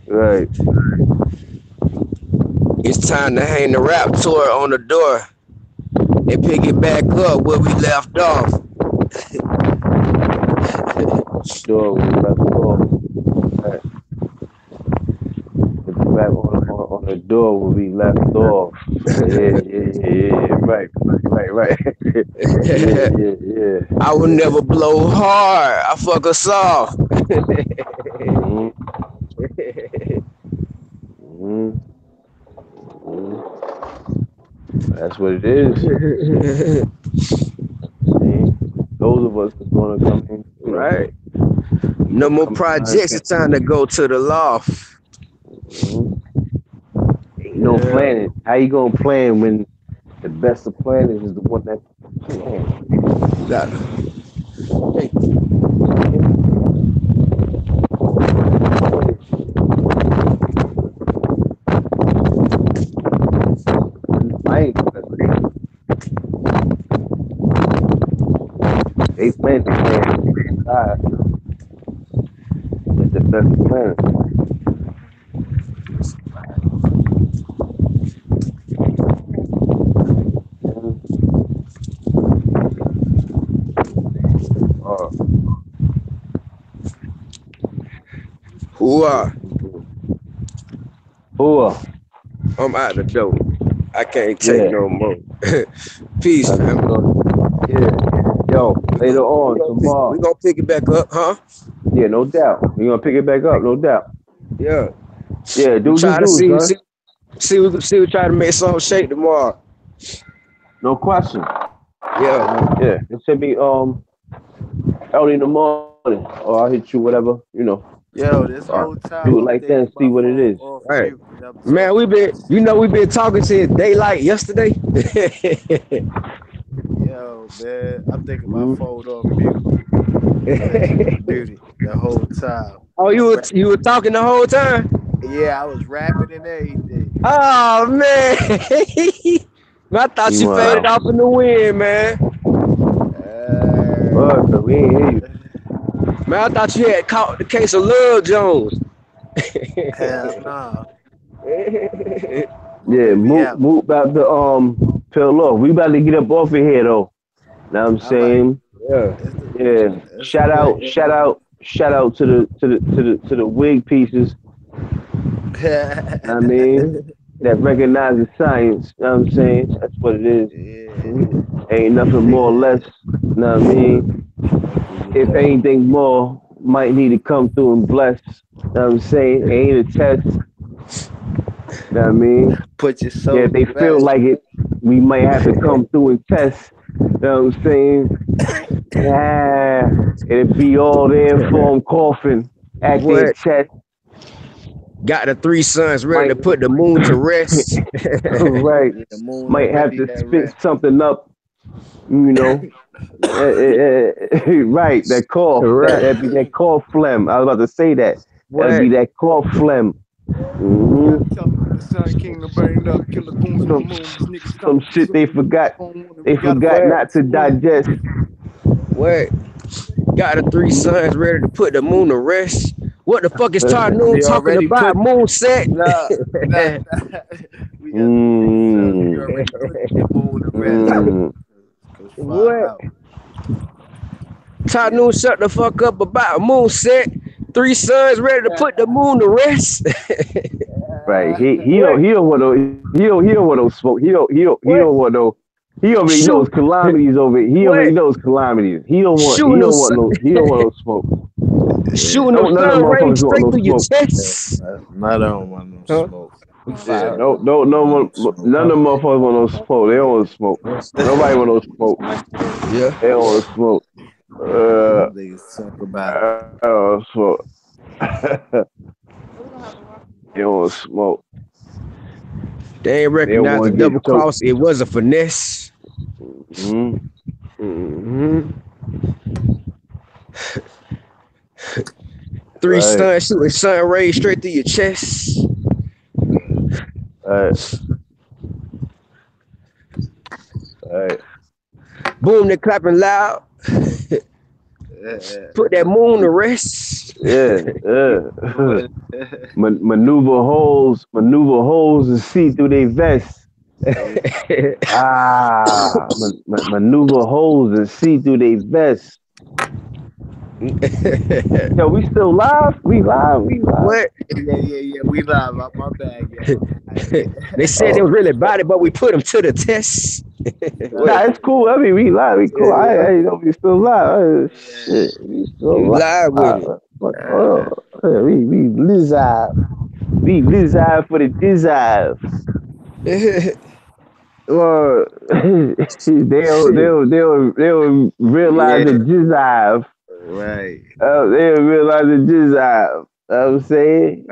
Right. It's time to hang the rap tour on the door and pick it back up where we left off. Door we left off. Right. Put it back on the door where we left off. Yeah. Right. Yeah. I will never blow hard. I fuck us off. That's what it is. Those of us that's gonna come in, right? No more projects. It's time to go to the loft. Ain't no planning. How you gonna plan when the best of planners is the one that plan? They plan to plan inside with the best plan. Who? I'm out the door. I can't take no more. Peace, man. Yeah. Yo, later on, tomorrow. We gonna pick it back up, huh? Yeah, no doubt. We gonna pick it back up, no doubt. Yeah. Yeah, try to see we try to make something shake tomorrow. No question. Yeah. Yeah. It should be early in the morning. Or I'll hit you, whatever, you know. Yo, this whole time do it like that and see what it is. Right. Man, we've been talking to daylight yesterday. Yo, man, I'm thinking my phone on mute. Muted the whole time. Oh, you were talking the whole time? Yeah, I was rapping and everything. Oh man. I thought you faded off in the wind, man. We ain't hear you. Man, I thought you had caught the case of Love Jones. Hell no. Yeah, move about the pill off. We about to get up off of here though. Know what I'm saying? Yeah. Shout out to the wig pieces. I mean, that recognizes science. You know what I'm saying? That's what it is. Yeah. Ain't nothing more or less. You know what I mean? If anything more, might need to come through and bless. You know what I'm saying? It ain't a test. You know what I mean? Put your soul Yeah, if they to feel rest. like it, we might have to come through and test. You know what I'm saying? Yeah, it'd be all there for them coughing at their What? chest. Got the 3 sons ready to Might, put the moon to rest. right. Yeah, the moon Might have already to at spit rest. something up, you know. Right, that cough. Right. That'd be that cough phlegm. I was about to say that. That'd be What? that cough phlegm. Tell the sun king to burn up, kill the goons on the moon. These niggas Some shit they forgot. They forgot not to digest. What? Got the 3 sons ready to put the moon to rest. What the fuck is Todd Noon We talking already about? put Moon set? nah. We got we already put the moon to rest. Cause far What? out. Todd Yeah. Noon shut the fuck up about moon set. 3 sons ready to put the moon to rest. Right. He don't want no smoke. He don't want no. He already Shoot. knows calamities over it. He What? already knows calamities. He don't want Shooting them no smoke. shooting No, them none of sun them rays motherfuckers want straight no through your smoke. chest. I don't want no Huh? smoke. Yeah, no, none of them motherfuckers want no smoke. They don't want smoke. Nobody want no smoke. Yeah. They don't want smoke. Niggas talk about Smoke. They don't want smoke. They ain't recognize wanna the get double cross. It was a finesse. Mm-hmm. Mm-hmm. 3 Right. sons shooting sun rays straight through your chest. Right. Boom, they clapping loud. Put that moon to rest. Yeah. Maneuver holes and see through their vests. Maneuver holes and see through their vests. Yo, we still live? We live? What? Yeah. We live. My bad, yeah. They said they was really about it, but we put them to the test. Nah, it's cool. I mean, we live. We cool. I know we still live. Shit, we still Live with it. We live. We live for the desire. Well, they'll realize the desire. Right. They'll realize the desire. You know what I'm saying?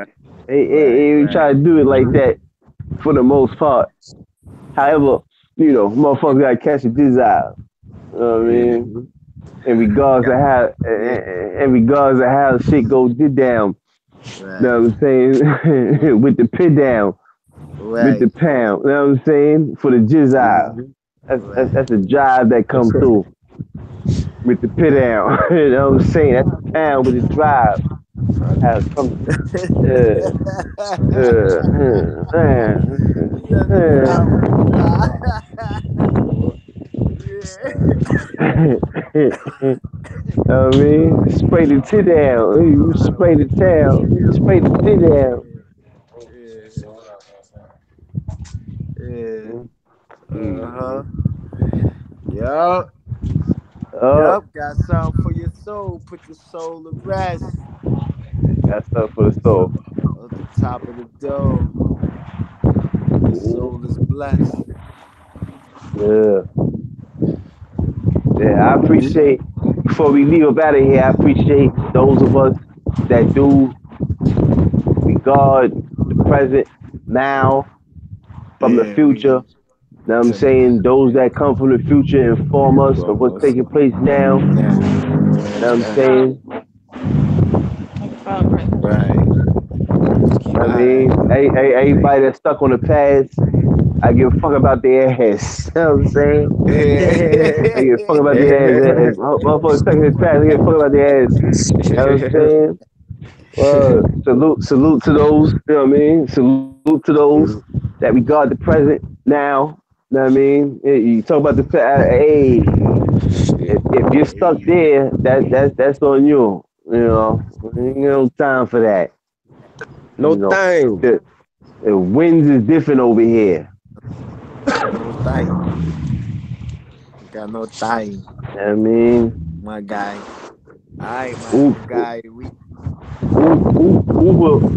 We try to do it like that for the most part. However, motherfuckers gotta catch a desire. You know what I mean? In regards to how shit goes down. You know what I'm saying? With the pin down. With the pound. You know what I'm saying? For the jizzile. That's a jive that comes through. With the pin down. You know what I'm saying? That's the pound with the drive. How it comes I mean, spray the tit down. You spray the tail. You spray the tit down. Yup. Got something for your soul. Put your soul to rest. Got stuff for the soul. At the top of the dome. The soul is blessed. Yeah, I appreciate, before we leave up out of here, I appreciate those of us that do regard the present now from the future. You know what I'm saying? Those that come from the future inform us of what's taking place now. You know what I'm saying? Right. I mean, everybody that's stuck on the past, I give a fuck about their ass. You know what I'm saying? I give a fuck about their ass. Motherfuckers stuck in the past, I give a fuck about their ass. You know what I'm saying? Salute to those, you know what I mean? Salute to those that regard the present now. You know what I mean? You talk about the past, hey, if you're stuck there, that's on you. You know, ain't no time for that. No thing. The winds is different over here. Got no time. Got no time, You know what I mean, my guy. All right, my U- guy. We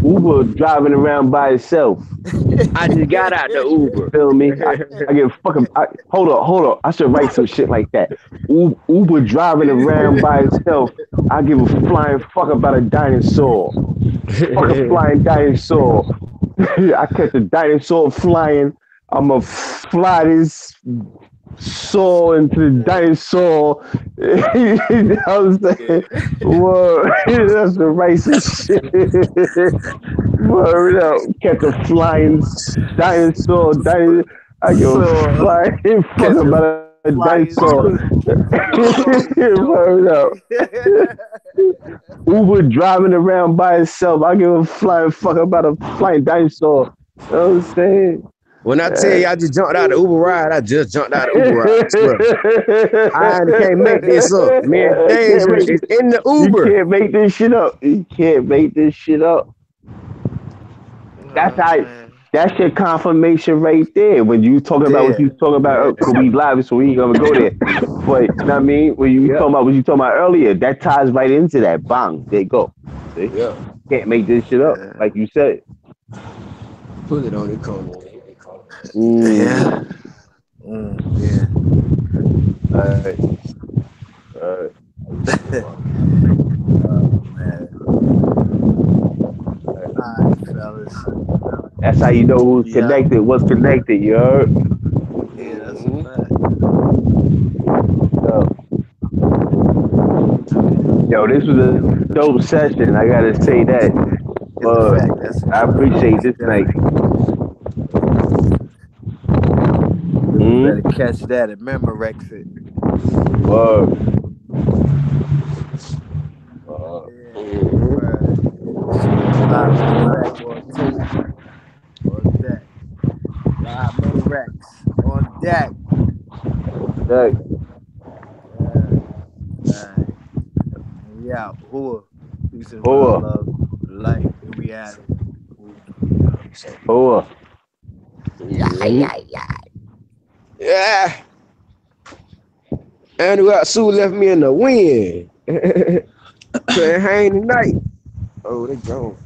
Uber driving around by itself. I just got out the Uber. Feel me? I get fucking. Hold up. I should write some shit like that. Uber driving around by itself. I give a flying fuck about a dinosaur. Fuck a flying dinosaur. I catch a dinosaur flying. I'ma fly this saw into the dinosaur. You know what I'm saying? Whoa, that's the racist shit. Word up. Catch a flying dinosaur. I give a flying fuck about a dinosaur. Word up. Uber driving around by itself. I give a flying fuck about a flying dinosaur. You know what I'm saying? When I tell you I just jumped out of Uber ride, I just jumped out of Uber ride. I swear. I can't make this up. Me and Deja is in the Uber. You can't make this shit up. You can't make this shit up. That's how. That's your confirmation right there. When you talking about what you talking about, we live, so we ain't gonna go there. But you know what I mean? When you talking about what you talking about earlier, that ties right into that. Bang, there you go. See? Yeah. Can't make this shit up, like you said. Put it on the corner. Yeah. Yeah. All right. Oh, man. All right, fellas. That's how you know who's connected, what's connected, you heard? Yeah, that's a fact. Yo, this was a dope session. I gotta say that. I appreciate this night. Better catch that and Memorex it. Word. Memorex on deck. Yeah, who? Peace and love, light. We at it. Who? Yeah. And Sue left me in the wind. Couldn't hang tonight. Oh, they gone.